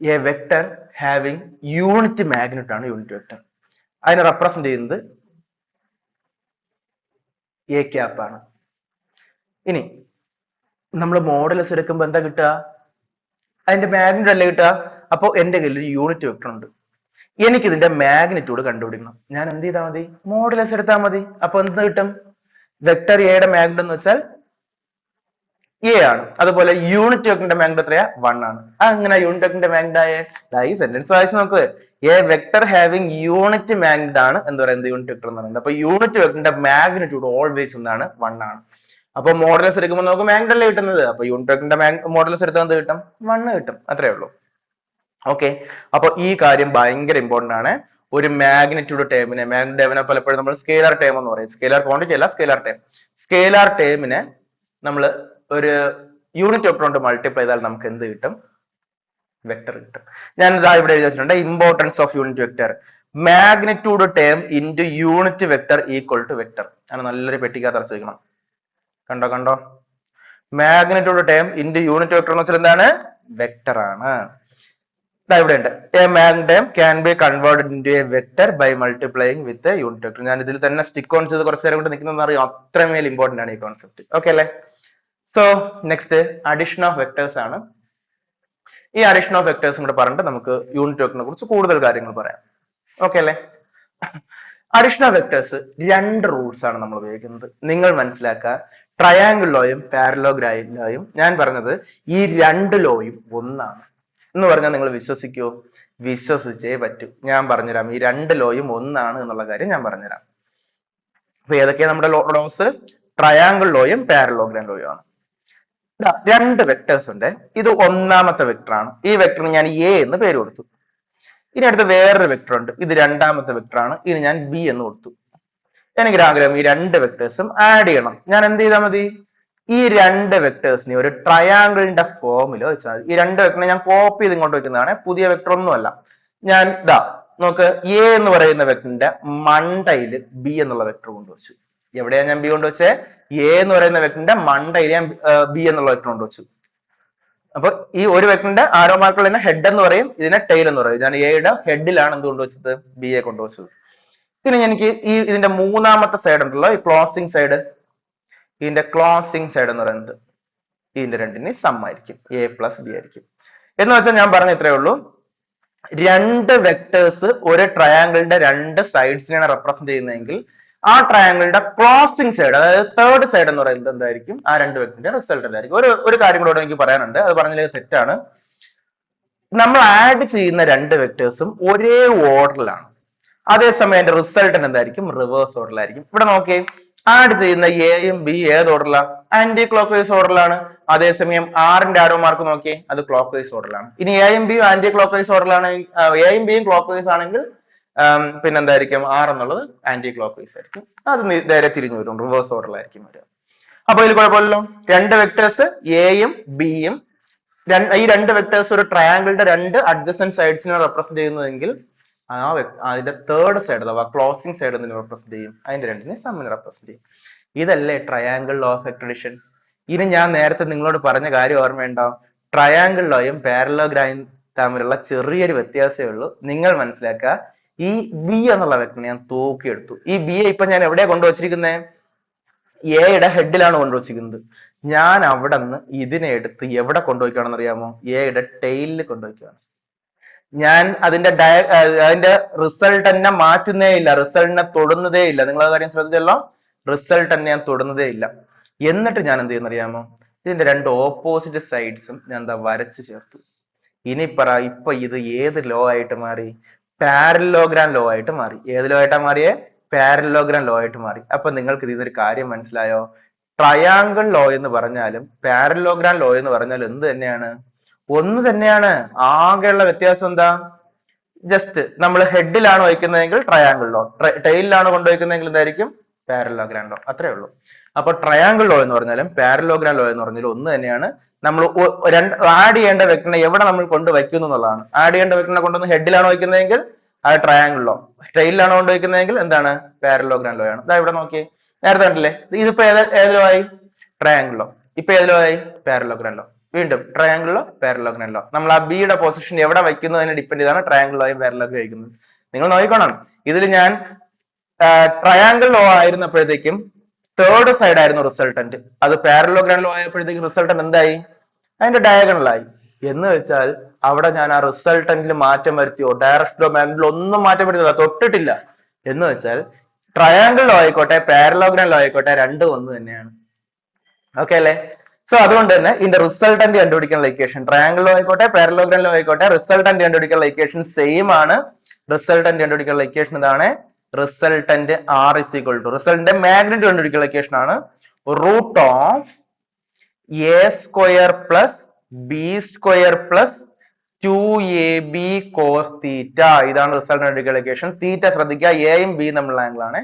A vector having unit magnitude ആണ് യൂണിറ്റ് വെക്ടർ. അതിനെ റെപ്രസെന്റ് ചെയ്യുന്നത് എ ക്യാപ്പ് ആണ്. ഇനി നമ്മൾ മോഡുലസ് എടുക്കുമ്പോൾ എന്താ കിട്ടുക? അതിന്റെ മാഗ്നിറ്റ്യൂഡ് അല്ലേ കിട്ടുക. അപ്പോൾ എന്റെ കയ്യിൽ ഒരു യൂണിറ്റ് വെക്ടർ ഉണ്ട്. എനിക്ക് ഇതിന്റെ മാഗ്നിറ്റ്യൂഡ് കണ്ടുപിടിക്കണം. ഞാൻ എന്ത് ചെയ്താൽ മതി? മോഡുലസ് എടുത്താൽ മതി. അപ്പൊ എന്ത് കിട്ടും? വെക്ടർ എയുടെ മാഗ്നിറ്റ്യൂഡ് എന്ന് വെച്ചാൽ എ ആണ്. അതുപോലെ യൂണിറ്റ് വെക്ടറിന്റെ മാഗ്നിറ്റ്യൂഡ് എത്രയാ? 1 ആണ്. അങ്ങനെ യൂണിറ്റ് വെക്ടറിന്റെ മാഗ്നിറ്റ്യൂഡ് ആയ ഈ സെന്റൻസ് വായിച്ച് നോക്ക്. A vector having unit magnitude ആണ് എന്ന് പറയുന്നത് യൂണിറ്റ് വെക്ടർ എന്ന് പറയുന്നത്. അപ്പൊ യൂണിറ്റ് വെക്ടറിന്റെ മാഗ്നിറ്റ്യൂഡ് ഓൾവേസ് എന്താണ്? 1 ആണ്. അപ്പൊ മോഡുലസ് എടുക്കുമ്പോൾ നമുക്ക് മാഗ്നിറ്റ്യൂഡ് അല്ലേ കിട്ടുന്നത്. അപ്പൊ യൂണിറ്റ് വെക്ടറിന്റെ മോഡുലസ് എടുത്താൽ എന്ത് കിട്ടും? 1 കിട്ടും. അത്രേ ഉള്ളൂ. ഓക്കെ, അപ്പൊ ഈ കാര്യം ഭയങ്കര ഇമ്പോർട്ടന്റ് ആണ്. ഒരു മാഗ്നിറ്റ്യൂഡ് ടേമിനെ, മാഗ്നിറ്റ്യൂഡ് ടേമിനെ പലപ്പോഴും നമ്മൾ സ്കേലാർ ടേം എന്ന് പറയും. സ്കേലാർ ക്വാണ്ടിറ്റി അല്ല, സ്കേലാർ ടേം. സ്കേലാർ ടേമിനെ നമ്മൾ ഒരു യൂണിറ്റ് വെക്ടർ കൊണ്ട് മൾട്ടിപ്ലൈ ചെയ്താൽ നമുക്ക് എന്ത് കിട്ടും? വെക്ടർ കിട്ടും. ഞാൻ ഇതാ ഇവിടെ എഴുതി വെച്ചിട്ടുണ്ട് importance of unit vector. Magnitude term into unit vector equal to vector. അങ്ങനെ നല്ലൊരു പെട്ടിക്കകത്ത് അടച്ചു വെക്കണം. കണ്ടോ കണ്ടോ, magnitude term into unit vector എന്ന് വെച്ചാൽ എന്താണ്? വെക്ടർ ആണ്. ഇവിടെ ഉണ്ട് a magnet term can be converted into a vector by multiplying with unit vector. ഞാൻ ഇതിൽ തന്നെ സ്റ്റിക്ക് ഓൺ ചെയ്ത് കുറച്ച് നേരം കൊണ്ട് നിൽക്കുന്നതെന്ന് അറിയാം, അത്രമേൽ ഇമ്പോർട്ടന്റ് ആണ് ഈ കോൺസെപ്റ്റ്. ഓക്കെ അല്ലേ? So next addition of vectors ആണ്. ഈ അഡിഷൻ ഓഫ് വെക്ടേഴ്സും കൂടെ പറഞ്ഞിട്ട് നമുക്ക് യൂണിറ്റ് വെക്ടറിനെ കുറിച്ച് കൂടുതൽ കാര്യങ്ങൾ പറയാം. ഓക്കെ അല്ലേ? അഡിഷൻ ഓഫ് വെക്ടേഴ്സ് രണ്ട് റൂൾസ് ആണ് നമ്മൾ ഉപയോഗിക്കുന്നത്. നിങ്ങൾ മനസ്സിലാക്കുക, ട്രയാങ്കിൾ ലോയും പാരലോഗ്രാം ലോയും ഞാൻ പറഞ്ഞത് ഈ രണ്ട് ലോയും ഒന്നാണ് എന്ന് പറഞ്ഞാൽ നിങ്ങൾ വിശ്വസിക്കുമോ? വിശ്വസിച്ചേ പറ്റൂ. ഞാൻ പറഞ്ഞുതരാം, ഈ രണ്ട് ലോയും ഒന്നാണ് എന്നുള്ള കാര്യം ഞാൻ പറഞ്ഞുതരാം. അപ്പൊ ഏതൊക്കെയാണ് നമ്മുടെ ലോസ്? ട്രയാങ്കിൾ ലോയും പാരലോഗ്രാം ലോയും ആണ്. രണ്ട് വെക്ടേഴ്സ് ഉണ്ട്. ഇത് ഒന്നാമത്തെ വെക്ടർ ആണ്. ഈ വെക്ടറിന് ഞാൻ എ എന്ന് പേര് കൊടുത്തു. ഇനി അടുത്ത് വേറൊരു വെക്ടർ ഉണ്ട്, ഇത് രണ്ടാമത്തെ വെക്ടർ ആണ്. ഇത് ഞാൻ ബി എന്ന് കൊടുത്തു. എനിക്കൊരാഗ്രഹം ഈ രണ്ട് വെക്ടേഴ്സും ആഡ് ചെയ്യണം. ഞാൻ എന്ത് ചെയ്താൽ മതി? ഈ രണ്ട് വെക്ടേഴ്സിനെ ഒരു ട്രയാങ്കിളിന്റെ ഫോമിൽ വെച്ചാൽ മതി. ഈ രണ്ട് വെക്ടറിനെ ഞാൻ കോപ്പി ചെയ്ത് ഇങ്ങോട്ട് വെക്കുന്നതാണ്, പുതിയ വെക്ടർ ഒന്നുമല്ല. ഞാൻ ഇതാ നോക്ക്, എ എന്ന് പറയുന്ന വെക്ടറിന്റെ മണ്ടയിൽ ബി എന്നുള്ള വെക്ടർ കൊണ്ടുവച്ചു. എവിടെയാണ് ഞാൻ ബി കൊണ്ടുവച്ചേ? എ എന്ന് പറയുന്ന വെക്ടറിന്റെ മണ്ടയിൽ ഞാൻ ബി എന്നുള്ള വെക്ടർ കൊണ്ടുവച്ചു. അപ്പൊ ഈ ഒരു വെക്ടറിന്റെ ആരോ മാർക്കുകൾ തന്നെ ഹെഡ് എന്ന് പറയും, ഇതിനെ ടെയിൽ എന്ന് പറയും. ഞാൻ എയുടെ ഹെഡിലാണ് എന്ത് കൊണ്ടുവച്ചത്? B A കൊണ്ടുവച്ചത്. പിന്നെ എനിക്ക് ഇതിന്റെ മൂന്നാമത്തെ സൈഡ് ഉണ്ടല്ലോ, ഈ ക്ലോസിംഗ് സൈഡ്, ഇതിന്റെ ക്ലോസിംഗ് സൈഡ് എന്ന് പറയുന്നത് ഇതിന്റെ രണ്ടിന് സം ആയിരിക്കും, എ പ്ലസ് ബി ആയിരിക്കും. എന്ന് വെച്ചാൽ ഞാൻ പറഞ്ഞ ഇത്രയേ ഉള്ളൂ, രണ്ട് വെക്ടേഴ്സ് ഒരു ട്രയാങ്കിളിന്റെ രണ്ട് സൈഡ്സിനെയാണ് റെപ്രസെന്റ് ചെയ്യുന്നതെങ്കിൽ ആ ട്രയാങ്കിളിന്റെ ക്ലോസിംഗ് സൈഡ്, അതായത് തേർഡ് സൈഡ് എന്ന് പറയുന്നത് എന്തായിരിക്കും? ആ രണ്ട് വെക്ടറിന്റെ റിസൾട്ടന്റ് ആയിരിക്കും. ഒരു കാര്യം കൂടെ എനിക്ക് പറയാനുണ്ട്, അത് പറഞ്ഞില്ലെങ്കിൽ തെറ്റാണ്. നമ്മൾ ആഡ് ചെയ്യുന്ന രണ്ട് വെക്ടേഴ്സും ഒരേ ഓർഡറിലാണ്, അതേസമയം അതിന്റെ റിസൾട്ടന്റ് എന്തായിരിക്കും? റിവേഴ്സ് ഓർഡറിലായിരിക്കും. ഇവിടെ നോക്കിയേ, ആഡ് ചെയ്യുന്ന എയും ബി ഏത് ഓർഡറിലാണ്? ആന്റി ക്ലോക്ക് വൈസ് ഓർഡറിലാണ്. അതേസമയം ആറിന്റെ ആരോ മാർക്ക് നോക്കിയേ, അത് ക്ലോക്ക് വൈസ് ഓർഡറിലാണ്. ഇനി എയും ബിയും ആന്റി ക്ലോക്ക് വൈസ് ഓർഡറിലാണ്, എയും ബിയും ക്ലോക്ക് വൈസ് ആണെങ്കിൽ പിന്നെന്തായിരിക്കും? ആർ എന്നുള്ളത് ആന്റി ക്ലോക്ക് വൈസ് ആയിരിക്കും. അത് നേരെ തിരിഞ്ഞു വരും, റിവേഴ്സ് ഓർഡറിലായിരിക്കും വരിക. അപ്പൊ ഇതിൽ കുഴപ്പമില്ലല്ലോ. രണ്ട് വെക്ടേഴ്സ് എയും ബിയും, ഈ രണ്ട് വെക്ടേഴ്സ് ഒരു ട്രയാങ്കിളിന്റെ രണ്ട് അഡ്ജസന്റ് സൈഡ്സിനെ റെപ്രസെന്റ് ചെയ്യുന്നതെങ്കിൽ അതിന്റെ തേർഡ് സൈഡ് അഥവാ ക്ലോസിംഗ് സൈഡ് എന്ന് റെപ്രസെന്റ് ചെയ്യും, അതിന്റെ രണ്ടിനെ സമ്മിനെ റെപ്രസെന്റ് ചെയ്യും. ഇതല്ലേ triangle law of vector addition. ഇനി ഞാൻ നേരത്തെ നിങ്ങളോട് പറഞ്ഞ കാര്യം ഓർമ്മയുണ്ടോ? ട്രയാങ്കിൾ ലോയും പാരലോഗ്രാമും തമ്മിലുള്ള ചെറിയൊരു വ്യത്യാസമേ ഉള്ളൂ. നിങ്ങൾ മനസ്സിലാക്കുക, ഈ ബി എന്നുള്ള വെക്ടറിനെ ഞാൻ തൂക്കിയെടുത്തു. ഈ ബി യെ ഇപ്പൊ ഞാൻ എവിടെയാ കൊണ്ടുവച്ചിരിക്കുന്നത്? എയുടെ ഹെഡിലാണ് കൊണ്ടുവച്ചിരിക്കുന്നത്. ഞാൻ അവിടെ നിന്ന് ഇതിനെ എടുത്ത് എവിടെ കൊണ്ടുപോയിക്കാണെന്ന് അറിയാമോ? എയുടെ ടെയിലിൽ കൊണ്ടുപോയിക്കാണ്. ഞാൻ അതിന്റെ റിസൾട്ട് തന്നെ മാറ്റുന്നേ ഇല്ല, റിസൾട്ടിനെ തൊടുന്നതേ ഇല്ല. നിങ്ങൾ ആ കാര്യം ശ്രദ്ധിച്ചല്ലോ, റിസൾട്ട് തന്നെ ഞാൻ തൊടുന്നതേ ഇല്ല. എന്നിട്ട് ഞാൻ എന്ത് ചെയ്യുന്ന അറിയാമോ? ഇതിന്റെ രണ്ട് ഓപ്പോസിറ്റ് സൈഡ്സും ഞാൻ എന്താ വരച്ചു ചേർത്തു. ഇനി ഇപ്പൊ ഇത് ഏത് ലോ ആയിട്ട് മാറി? പാരലോഗ്രാം ലോ ആയിട്ട് മാറി. ഏത് ലോ ആയിട്ടാ മാറിയേ? പാരലോഗ്രാം ലോ ആയിട്ട് മാറി. അപ്പൊ നിങ്ങൾക്ക് ഇതിനൊരു കാര്യം മനസ്സിലായോ? ട്രയാങ്കിൾ ലോ എന്ന് പറഞ്ഞാലും പാരലോഗ്രാം ലോ എന്ന് പറഞ്ഞാലും എന്ത് തന്നെയാണ്? ഒന്ന് തന്നെയാണ്. ആകെയുള്ള വ്യത്യാസം എന്താ? ജസ്റ്റ് നമ്മൾ ഹെഡിലാണ് വയ്ക്കുന്നതെങ്കിൽ ട്രയാങ്കിൾ ലോ, ടെയിലാണ് കൊണ്ടുവയ്ക്കുന്നതെങ്കിൽ എന്തായിരിക്കും? Parallelogram law. അത്രേ ഉള്ളൂ. അപ്പൊ ട്രയാങ്കിൾ ലോ എന്ന് പറഞ്ഞാലും പാരലോഗ്രാം ലോ എന്ന് പറഞ്ഞാലും ഒന്ന് തന്നെയാണ്. നമ്മൾ ആഡ് ചെയ്യേണ്ട വെക്ടറിനെ എവിടെ നമ്മൾ കൊണ്ടുവയ്ക്കുന്നു എന്നുള്ളതാണ്. ആഡ് ചെയ്യേണ്ട വെക്ടറിനെ കൊണ്ടുവന്ന് ഹെഡിലാണ് വയ്ക്കുന്നതെങ്കിൽ അത് ട്രയാങ്കിൾ ലോ, ടെയിലാണ് കൊണ്ടുവയ്ക്കുന്നതെങ്കിൽ എന്താണ്? പാരലോഗ്രാം ലോ ആണ്. ഇതാ ഇവിടെ നോക്കിയേ, നേരത്തെ കണ്ടില്ലേ? ഇതിപ്പോ ഏതിലോ ആയി? Triangle law. ഇപ്പൊ ഏതിലോ ആയി? Parallelogram law. വീണ്ടും ട്രയാങ്കിൾ ലോ, പാരലോഗ്രാം ലോ. നമ്മൾ ആ ബിയുടെ പൊസിഷൻ എവിടെ വയ്ക്കുന്നതിനെ ഡിപ്പെൻഡ് ചെയ്താണ് ട്രയാങ്കിൾ ലോയും പാരലോഗ്രാം വയ്ക്കുന്നത്. നിങ്ങൾ നോക്കിക്കോണം, ഇതിൽ ഞാൻ ട്രയാങ്കിൾ ലോ ആയിരുന്നപ്പോഴത്തേക്കും തേർഡ് സൈഡ് ആയിരുന്നു റിസൾട്ടന്റ്. അത് പാരലോഗ്രാം ലോ ആയപ്പോഴത്തേക്കും റിസൾട്ടന്റ് എന്തായി? അതിന്റെ ഡയഗണലായി. എന്ന് വെച്ചാൽ അവിടെ ഞാൻ ആ റിസൾട്ടന്റിൽ മാറ്റം വരുത്തിയോ? ഡയറക്ഷനിലോ മാഗ്നിറ്റ്യൂഡിലോ ഒന്നും മാറ്റം വരുത്തില്ല, തൊട്ടിട്ടില്ല. എന്ന് വെച്ചാൽ ട്രയാങ്കിൾ ലോ ആയിക്കോട്ടെ പാരലോഗ്രാം ലോ ആയിക്കോട്ടെ രണ്ടും ഒന്ന് തന്നെയാണ്. ഓക്കെ അല്ലേ? സോ അതുകൊണ്ട് തന്നെ ഇതിന്റെ റിസൾട്ടന്റ് കണ്ടുപിടിക്കാനുള്ള ഇക്വേഷൻ, ട്രയാങ്കിൾ ലോ ആയിക്കോട്ടെ പാരലോഗ്രാം ലോ ആയിക്കോട്ടെ, റിസൾട്ടന്റ് കണ്ടുപിടിക്കാനുള്ള ഇക്വേഷൻ സെയിം ആണ്. റിസൾട്ടന്റ് കണ്ടുപിടിക്കാനുള്ള ഇക്വേഷൻ ഇതാണ്. Resultant R is equal to, റിസൾട്ടിന്റെ മാഗ്നിറ്റ്യൂഡ് കണ്ടുപിടിക്കാനുള്ള ഇക്വേഷൻ ആണ് root of A square plus B square plus 2ab cos theta. ഇതാണ് റിസൾട്ട് കണ്ടുപിടിക്കാനുള്ള ഇക്വേഷൻ. തീറ്റ ശ്രദ്ധിക്കുക, എയും ബിയും തമ്മിലുള്ള ആംഗിൾ ആണ്.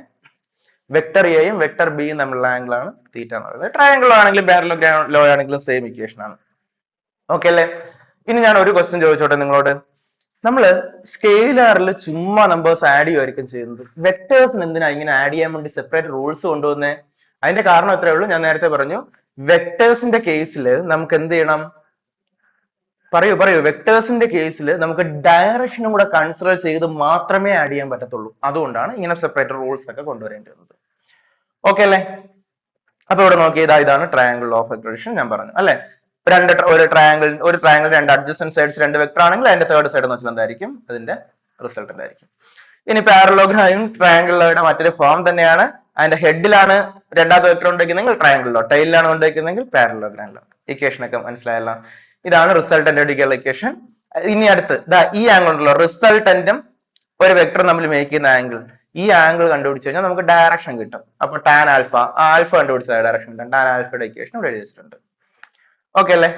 വെക്ടർ എയും വെക്ടർ ബിയും തമ്മിലുള്ള ആംഗിൾ ആണ് തീറ്റ എന്ന് പറയുന്നത്. ട്രയാങ്കിൾ ആണെങ്കിലും പാരലോഗ്രാം ലോ ആണെങ്കിലും സെയിം ഇക്വേഷൻ ആണ്. ഓക്കെ അല്ലേ? ഇനി ഞാൻ ഒരു ക്വസ്റ്റ്യൻ ചോദിച്ചോട്ടെ നിങ്ങളോട്. നമ്മള് സ്കെയിലറിൽ ചുമ്മാ നമ്പേഴ്സ് ആഡ് ചെയ്യുമായിരിക്കും ചെയ്യുന്നത്. വെക്ടേഴ്സിന് എന്തിനാ ഇങ്ങനെ ആഡ് ചെയ്യാൻ വേണ്ടി സെപ്പറേറ്റ് റൂൾസ് കൊണ്ടുവന്നേ? അതിന്റെ കാരണം എത്രയേ ഉള്ളൂ, ഞാൻ നേരത്തെ പറഞ്ഞു. വെക്ടേഴ്സിന്റെ കേസിൽ നമുക്ക് എന്ത് ചെയ്യണം? പറയൂ. വെക്ടേഴ്സിന്റെ കേസിൽ നമുക്ക് ഡയറക്ഷനും കൂടെ കൺസിഡർ ചെയ്ത് മാത്രമേ ആഡ് ചെയ്യാൻ പറ്റത്തുള്ളൂ. അതുകൊണ്ടാണ് ഇങ്ങനെ സെപ്പറേറ്റ് റൂൾസ് ഒക്കെ കൊണ്ടുവരേണ്ടി വന്നത്. ഓക്കെ അല്ലേ? അപ്പൊ ഇവിടെ നോക്കിയത് ഇതാണ് ട്രയാങ്കിൾ ഓഫ് ഇക്വേഷൻ ഞാൻ പറഞ്ഞു അല്ലെ. ഒരു ട്രയാങ്കിൾ രണ്ട് അഡ്ജസ്റ്റന്റ് സൈഡ്സ് രണ്ട് വെക്ടർ ആണെങ്കിൽ അതിന്റെ തേർഡ് സൈഡ് എന്ന് വെച്ചാൽ എന്തായിരിക്കും? അതിന്റെ റിസൾട്ട് എന്തായിരിക്കും? ഇനി പാരലോഗ്രായും ട്രയാങ്കിളിന്റെ മറ്റൊരു ഫോം തന്നെയാണ്. അതിന്റെ ഹെഡിലാണ് രണ്ടാമത്തെ വെക്ടർ ഉണ്ടായിരിക്കുന്നെങ്കിൽ ട്രയാങ്കിളിലോ, ടൈലിലാണ് ഉണ്ടായിരിക്കുന്നെങ്കിൽ പാരലോഗ്രാമിലോ. ഇക്വേഷൻ ഒക്കെ മനസ്സിലായല്ലോ. ഇതാണ് റിസൾട്ടന്റ് ഡിക്കൽ ഇക്വേഷൻ. ഇനി അടുത്ത് ഈ ആംഗിൾ ഉണ്ടല്ലോ, റിസൾട്ടന്റും ഒരു വെക്ടർ നമ്മൾ മേക്ക് ചെയ്യുന്ന ആംഗിൾ. ഈ ആംഗിൾ കണ്ടുപിടിച്ച് കഴിഞ്ഞാൽ നമുക്ക് ഡയറക്ഷൻ കിട്ടും. അപ്പൊ ടാൻ ആൽഫ, ആൽഫ കണ്ടുപിടിച്ച ഡയറക്ഷൻ കിട്ടും. ടാൻ ആൽഫയുടെ ഇക്വേഷൻ ഇവിടെ എഴുതിയിട്ടുണ്ട്. ഓക്കെ അല്ലേ?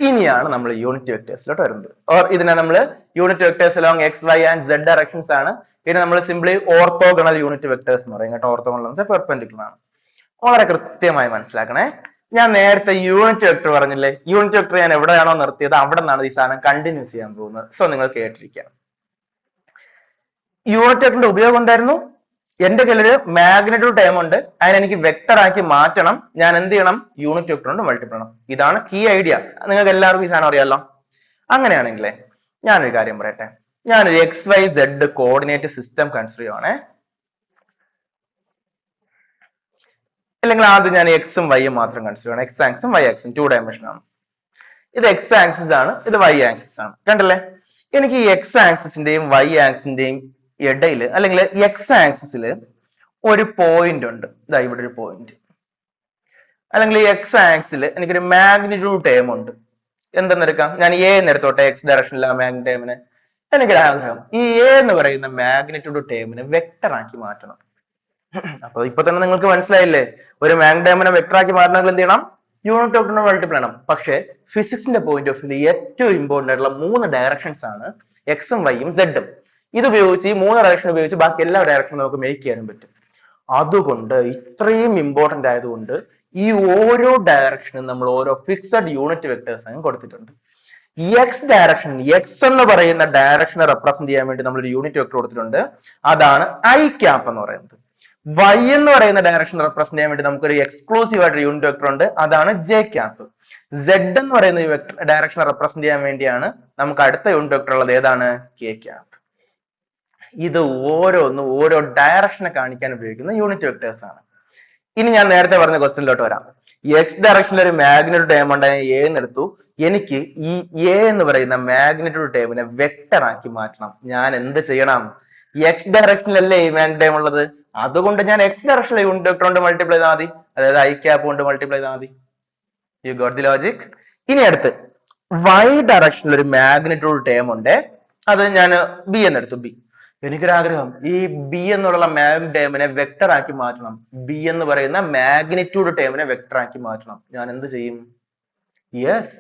ഇനിയാണ് നമ്മൾ യൂണിറ്റ് വെക്ടേഴ്സിലോട്ട് വരുന്നത്. ഇതിനെ നമ്മൾ unit vectors along X Y and Z directions ആണ്. ഇതിനെ നമ്മൾ സിംപ്ലി ഓർത്തോഗണൽ യൂണിറ്റ് വെക്ടേഴ്സ് എന്ന് പറയും കേട്ടോ. ഓർത്തോഗണൽ എന്ന് വെച്ചാൽ പെർപെൻഡിക്കുലർ ആണ്. വളരെ കൃത്യമായി മനസ്സിലാക്കണേ. ഞാൻ നേരത്തെ യൂണിറ്റ് വെക്ടർ പറഞ്ഞില്ലേ, യൂണിറ്റ് വെക്ടർ ഞാൻ എവിടെയാണോ നിർത്തിയത് അവിടെ നിന്നാണ് ഈ സാധനം കണ്ടിന്യൂസ് ചെയ്യാൻ പോകുന്നത്. സോ നിങ്ങൾ കേട്ടിരിക്കാം. യൂണിറ്റ് വെക്ടറിന്റെ ഉപയോഗം എന്തായിരുന്നു? എന്റെ കയ്യിലൊരു മാഗ്നിറ്റ്യൂഡ് ടേം ഉണ്ട്, അതിനെനിക്ക് വെക്ടർ ആക്കി മാറ്റണം. ഞാൻ എന്ത് ചെയ്യണം? യൂണിറ്റ് വെക്ടർ കൊണ്ട് മൾട്ടിപ്ലൈ ചെയ്യണം. ഇതാണ് കീ ഐഡിയ. നിങ്ങൾക്ക് എല്ലാവർക്കും ഈ സാധനം അറിയാലോ. അങ്ങനെയാണെങ്കിലേ ഞാനൊരു കാര്യം പറയട്ടെ. ഞാനൊരു X Y Z coordinate system consider ചെയ്യുവാണേ. അല്ലെങ്കിൽ ആദ്യം ഞാൻ എക്സും വൈയും മാത്രം കൺസിഡർ ചെയ്യണം. എക്സ് ആക്സും വൈ ആക്സും 2 ഡയമെൻഷൻ ആണ്. ഇത് എക്സ് ആക്സിസ് ആണ്, ഇത് വൈ ആക്സിസ് ആണ്. കണ്ടല്ലേ? എനിക്ക് ഈ എക്സ് ആക്സിസിന്റെയും വൈ ആക്സിന്റെയും ഇടയിൽ, അല്ലെങ്കിൽ എക്സ് ആക്സിസിൽ ഒരു പോയിന്റ് ഉണ്ട്. ഇതാ ഇവിടെ ഒരു പോയിന്റ്. അല്ലെങ്കിൽ ഈ എക്സ് ആക്സിൽ എനിക്കൊരു മാഗ്നിറ്റ്യൂഡ് ടേം ഉണ്ട്. എന്തെന്നെടുക്കാം? ഞാൻ എ എന്നെടുത്തോട്ടെ. എക്സ് ഡയറക്ഷനിലെ ആ മാഗ്നിറ്റ്യൂഡ് ടേമിന് എനിക്കൊരു ആഗ്രഹം, ഈ എ എന്ന് പറയുന്ന മാഗ്നിറ്റ്യൂഡ് ടേമിന് വെക്ടർ ആക്കി മാറ്റണം. അപ്പൊ ഇപ്പൊ തന്നെ നിങ്ങൾക്ക് മനസ്സിലായില്ലേ, ഒരു മാഗ്നിറ്റ്യൂഡ് ടേമിനെ വെക്ടർ ആക്കി മാറ്റണമെങ്കിൽ എന്ത് ചെയ്യണം? യൂണിറ്റ് വെക്ടറിനെ മൾട്ടിപ്ലൈ ചെയ്യണം. പക്ഷേ ഫിസിക്സിന്റെ പോയിന്റ് ഓഫ് വ്യൂ ഏറ്റവും ഇമ്പോർട്ടന്റ് ആയിട്ടുള്ള 3 ഡയറക്ഷൻസ് ആണ് എക്സും വൈയും സെഡും. ഇത് ഉപയോഗിച്ച് ഈ 3 ഡയറക്ഷൻ ഉപയോഗിച്ച് ബാക്കി എല്ലാ ഡയറക്ഷനും നമുക്ക് മേക്ക് ചെയ്യാനും പറ്റും. അതുകൊണ്ട് ഇത്രയും ഇമ്പോർട്ടന്റ് ആയതുകൊണ്ട് ഈ ഓരോ ഡയറക്ഷനും നമ്മൾ ഓരോ ഫിക്സഡ് യൂണിറ്റ് വെക്ടേഴ്സ് അങ്ങ് കൊടുത്തിട്ടുണ്ട്. എക്സ് ഡയറക്ഷൻ, എക്സ് എന്ന് പറയുന്ന ഡയറക്ഷനെ റെപ്രസെന്റ് ചെയ്യാൻ വേണ്ടി നമ്മൾ ഒരു യൂണിറ്റ് വെക്ടർ കൊടുത്തിട്ടുണ്ട്. അതാണ് ഐ ക്യാപ്പ് എന്ന് പറയുന്നത്. വൈ എന്ന് പറയുന്ന ഡയറക്ഷൻ റെപ്രസെന്റ് ചെയ്യാൻ വേണ്ടി നമുക്കൊരു എക്സ്ക്ലൂസീവ് ആയിട്ട് യൂണിറ്റ് വെക്ടർ ഉണ്ട്. അതാണ് ജെ ക്യാപ്പ്. സെഡ് എന്ന് പറയുന്ന ഈ വെക്ടർ ഡയറക്ഷൻ റെപ്രസെന്റ് ചെയ്യാൻ വേണ്ടിയാണ് നമുക്ക് അടുത്ത യൂണിറ്റ് വെക്ടർ ഉള്ളത്. ഏതാണ്? K cap. ഇത് ഓരോന്നും ഓരോ ഡയറക്ഷനെ കാണിക്കാൻ ഉപയോഗിക്കുന്ന യൂണിറ്റ് വെക്ടേഴ്സ് ആണ്. ഇനി ഞാൻ നേരത്തെ പറഞ്ഞ ക്വസ്റ്റ്യനിലോട്ട് വരാം. എക്സ് ഡയറക്ഷനിൽ ഒരു മാഗ്നിറ്റ്യൂഡ് ടേം ഉണ്ട്, എ എന്നെടുത്തു. എനിക്ക് ഈ എ എന്ന് പറയുന്ന മാഗ്നിറ്റ്യൂഡ് ടേമിനെ വെക്ടർ ആക്കി മാറ്റണം. ഞാൻ എന്ത് ചെയ്യണം? എക്സ് ഡയറക്ഷനിലല്ലേ ഈ മാഗ്നിറ്റ്യൂഡ് ടേം ഉള്ളത്, അതുകൊണ്ട് ഞാൻ എക്സ് ഡയറക്ഷനിലെ യൂണിറ്റ് വെക്ടർ കൊണ്ട് മൾട്ടിപ്ലൈ ചെയ്താൽ മതി. അതായത് ഐ ക്യാപ്പ് കൊണ്ട് മൾട്ടിപ്ലൈ ചെയ്താൽ മതി. You got the logic. ഇനി അടുത്ത് വൈ ഡയറക്ഷനിൽ ഒരു മാഗ്നിറ്റ്യൂഡ് ടേം ഉണ്ട്, അത് ഞാൻ ബി എന്നെടുത്തു. ബി, എനിക്കൊരാഗ്രഹം ഈ ബി എന്നുള്ള മാഗ്നിറ്റ്യൂഡ് ടേമിനെ വെക്ടർ ആക്കി മാറ്റണം. ബി എന്ന് പറയുന്ന മാഗ്നിറ്റ്യൂഡ് ടേമിനെ വെക്ടർ ആക്കി മാറ്റണം. ഞാൻ എന്ത് ചെയ്യും? യെസ്,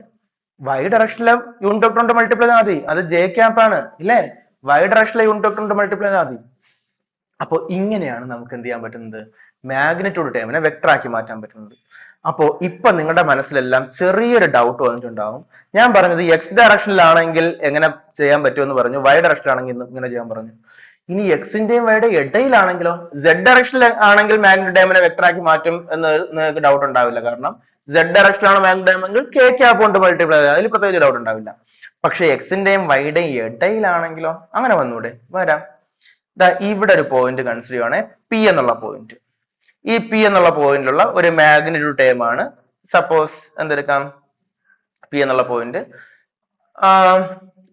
വൈ ഡയറക്ഷനിലെ യൂണിറ്റ് വെക്ടർ കൊണ്ട് മൾട്ടിപ്ലൈ ചെയ്താൽ മതി. അത് ജെ ക്യാപ്പ് ആണ് ഇല്ലേ? വൈ ഡയറക്ഷനിലെ യൂണിറ്റ് വെക്ടർ കൊണ്ട് മൾട്ടിപ്ലൈ ചെയ്താൽ മതി. അപ്പൊ ഇങ്ങനെയാണ് നമുക്ക് എന്ത് ചെയ്യാൻ പറ്റുന്നത്? മാഗ്നിറ്റ്യൂഡ് ടേമിനെ വെക്ടർ ആക്കി മാറ്റാൻ പറ്റുന്നത്. അപ്പോ ഇപ്പൊ നിങ്ങളുടെ മനസ്സിലെല്ലാം ചെറിയൊരു ഡൗട്ട് വന്നിട്ടുണ്ടാവും. ഞാൻ പറഞ്ഞത് എക്സ് ഡയറക്ഷനിലാണെങ്കിൽ എങ്ങനെ ചെയ്യാൻ പറ്റുമെന്ന് പറഞ്ഞു, വൈ ഡയറക്ഷനിലാണെങ്കിൽ ഇങ്ങനെ ചെയ്യാൻ പറഞ്ഞു. ഇനി എക്സിന്റെയും വൈയുടെ ഇടയിലാണെങ്കിലോ? സെഡ് ഡയറക്ഷനിൽ ആണെങ്കിൽ മാഗ്നിറ്റ്യൂഡ് ടേമിനെ വെക്ടർ ആക്കി മാറ്റും എന്ന് നിങ്ങൾക്ക് ഡൗട്ട് ഉണ്ടാവില്ല. കാരണം സെഡ് ഡയറക്ഷനിലാണ് മാഗ്നിറ്റ്യൂഡ് ടേം എങ്കിൽ കെ ക്യാപ്പ് കൊണ്ട് മൾട്ടിപ്ലൈ ചെയ്താൽ അതിൽ പ്രത്യേകിച്ച് ഡൗട്ട് ഉണ്ടാവില്ല. പക്ഷെ എക്സിന്റെയും വൈയുടെയും ഇടയിലാണെങ്കിലോ? അങ്ങനെ വന്നൂടെ? വരാം. ഇവിടെ ഒരു പോയിന്റ് കൺസിഡർ ചെയ്യുവാണെ, പി എന്നുള്ള പോയിന്റ്. ഈ പി എന്നുള്ള പോയിന്റിലുള്ള ഒരു മാഗ്നിറ്റ്യൂഡ് ടേം ആണ്. സപ്പോസ് എന്തെടുക്കാം? പി എന്നുള്ള പോയിന്റ്,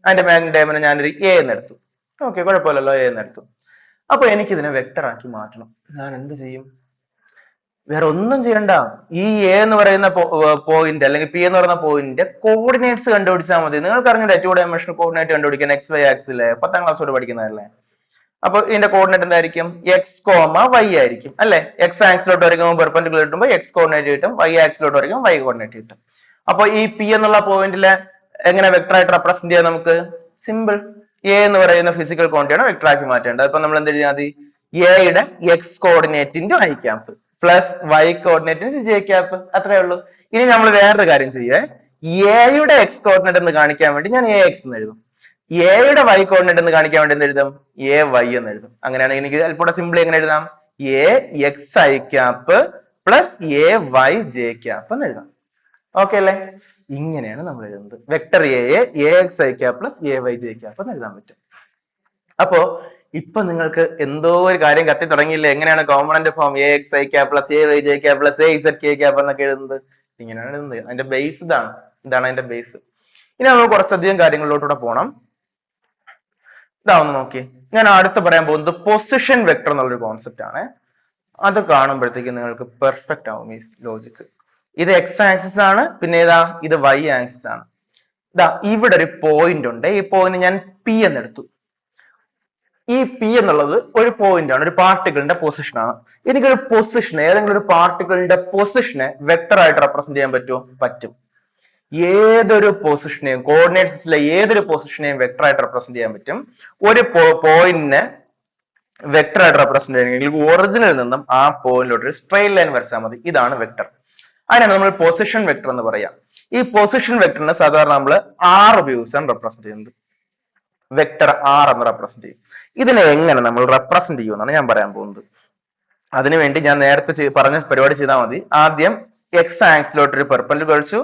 അതിന്റെ മാഗ്നിറ്റ്യൂഡ് ടേമിനെ ഞാനൊരു എ എന്നെടുത്തു. ഓക്കെ, കുഴപ്പമില്ലല്ലോ, എ എന്നെടുത്തു. അപ്പൊ എനിക്ക് ഇതിനെ വെക്ടർ ആക്കി മാറ്റണം. ഞാൻ എന്ത് ചെയ്യും? വേറെ ഒന്നും ചെയ്യണ്ട. ഈ എ എന്ന് പറയുന്ന പോയിന്റ് അല്ലെങ്കിൽ പി എന്ന് പറയുന്ന പോയിന്റിന്റെ കോർഡിനേറ്റ്സ് കണ്ടുപിടിച്ചാൽ മതി. നിങ്ങൾക്ക് അറിഞ്ഞില്ലേ 2 ഡയമെൻഷണൽ കോർഡിനേറ്റ് കണ്ടുപിടിക്കാൻ? എക്സ് വൈ ആക്സിലെ 10ാം ക്ലാസ് വരെ പഠിക്കുന്നതല്ലേ? അപ്പൊ ഇതിന്റെ കോർഡിനേറ്റ് എന്തായിരിക്കും? എക്സ് കോമ വൈ ആയിരിക്കും അല്ലെ? എക്സ് ആക്സിലോട്ട് വരയ്ക്കുമ്പോൾ പെർപെൻഡിക്കുലർ കിട്ടുമ്പോൾ എക്സ് കോർഡിനേറ്റ് കിട്ടും, വൈ ആക്സിലോട്ട് വരയ്ക്കുമ്പോൾ വൈ കോർഡിനേറ്റ് കിട്ടും. അപ്പൊ ഈ പി എന്നുള്ള പോയിന്റിലെ എങ്ങനെ വെക്ടർ ആയിട്ട് റെപ്രസെന്റ് ചെയ്യാം? നമുക്ക് സിമ്പിൾ, എ എന്ന് പറയുന്ന ഫിസിക്കൽ ക്വാണ്ടിറ്റിയാണ് വെക്ടർ ആക്കി മാറ്റേണ്ടത്. അപ്പൊ നമ്മൾ എന്ത് എഴുതിയാൽ മതി? എയുടെ എക്സ് കോർഡിനേറ്റിന്റെ ഐ ക്യാപ്പ് പ്ലസ് വൈ കോർഡിനേറ്റിന്റെ ജെ ക്യാപ്പ്. അത്രേ ഉള്ളൂ. ഇനി നമ്മൾ വേറൊരു കാര്യം ചെയ്യേ. എയുടെ എക്സ് കോർഡിനേറ്റ് എന്ന് കാണിക്കാൻ വേണ്ടി ഞാൻ എ എക്സ് എന്ന് എഴുതും. എയുടെ വൈ കോർഡിനേറ്റ് എന്ന് കാണിക്കാൻ വേണ്ടി എന്ത് എഴുതും? എ വൈ എന്ന് എഴുതും. അങ്ങനെയാണെങ്കിൽ എനിക്ക് അല്പം സിമ്പിൾ എങ്ങനെ എഴുതാം? A X I cap plus A Y J cap എന്ന് എഴുതാം. ഓക്കെ അല്ലേ? ഇങ്ങനെയാണ് നമ്മൾ എഴുതുന്നത്. Vector A X I cap plus A Y J cap എന്ന് എഴുതാൻ പറ്റും. അപ്പോ ഇപ്പൊ നിങ്ങൾക്ക് എന്തോ ഒരു കാര്യം കത്തി തുടങ്ങിയില്ലേ? എങ്ങനെയാണ് component form A X I cap plus A Y J cap plus A Z K cap എന്നൊക്കെ എഴുതുന്നത്? ഇങ്ങനെയാണ് എഴുതുന്നത്. അതിന്റെ ബേസ് ഇതാണ് അതിന്റെ ബേസ്. ഇനി നമ്മൾ കുറച്ചധികം കാര്യങ്ങളിലോട്ടൂടെ പോകണം. ഇതാവുന്ന നോക്കി, ഞാൻ അടുത്ത് പറയാൻ പോകുന്നത് പൊസിഷൻ വെക്ടർ എന്നുള്ളൊരു കോൺസെപ്റ്റ് ആണ്. അത് കാണുമ്പോഴത്തേക്ക് നിങ്ങൾക്ക് പെർഫെക്റ്റ് ആവും ഈ ലോജിക്ക്. ഇത് എക്സ് ആക്സിസ് ആണ്, പിന്നെ ഏതാ? ഇത് വൈ ആക്സിസ് ആണ്. ഇതാ ഇവിടെ ഒരു പോയിന്റ് ഉണ്ട്. ഈ പോയിന്റ് ഞാൻ പി എന്നെടുത്തു. ഈ പി എന്നുള്ളത് ഒരു പോയിന്റ് ആണ്, ഒരു പാർട്ടിക്കിളിന്റെ പൊസിഷൻ ആണ്. എനിക്കൊരു പൊസിഷൻ, ഏതെങ്കിലും ഒരു പാർട്ടിക്കിളിന്റെ പൊസിഷനെ വെക്ടർ ആയിട്ട് റെപ്രസെന്റ് ചെയ്യാൻ പറ്റുമോ? പറ്റും. ഏതൊരു പൊസിഷനെയും, കോർഡിനേറ്റ്സിലെ ഏതൊരു പൊസിഷനെയും വെക്ടർ ആയിട്ട് റെപ്രസെന്റ് ചെയ്യാൻ പറ്റും. ഒരു പോയിന്റിനെ വെക്ടർ ആയിട്ട് റെപ്രസെന്റ് ചെയ്യണമെങ്കിൽ ഒറിജിനിൽ നിന്നും ആ പോയിന്റിലോട്ട് ഒരു സ്ട്രെയിറ്റ് ലൈൻ വരച്ചാൽ മതി. ഇതാണ് വെക്ടർ. അതിനാണ് നമ്മൾ പൊസിഷൻ വെക്ടർ എന്ന് പറയാം. ഈ പൊസിഷൻ വെക്ടറിനെ സാധാരണ നമ്മൾ ആർ ഉപയോഗിച്ചാണ് റെപ്രസെന്റ് ചെയ്യുന്നത്. വെക്ടർ ആർ എന്ന് റെപ്രസെന്റ് ചെയ്യും. ഇതിനെ എങ്ങനെ നമ്മൾ റെപ്രസെന്റ് ചെയ്യുമെന്നാണ് ഞാൻ പറയാൻ പോകുന്നത്. അതിനുവേണ്ടി ഞാൻ നേരത്തെ പറഞ്ഞ പരിപാടി ചെയ്താൽ മതി. ആദ്യം എക്സ് ആക്സിലോട്ട് ഒരു പെർപെൻഡിക്കുലർ വരച്ചു,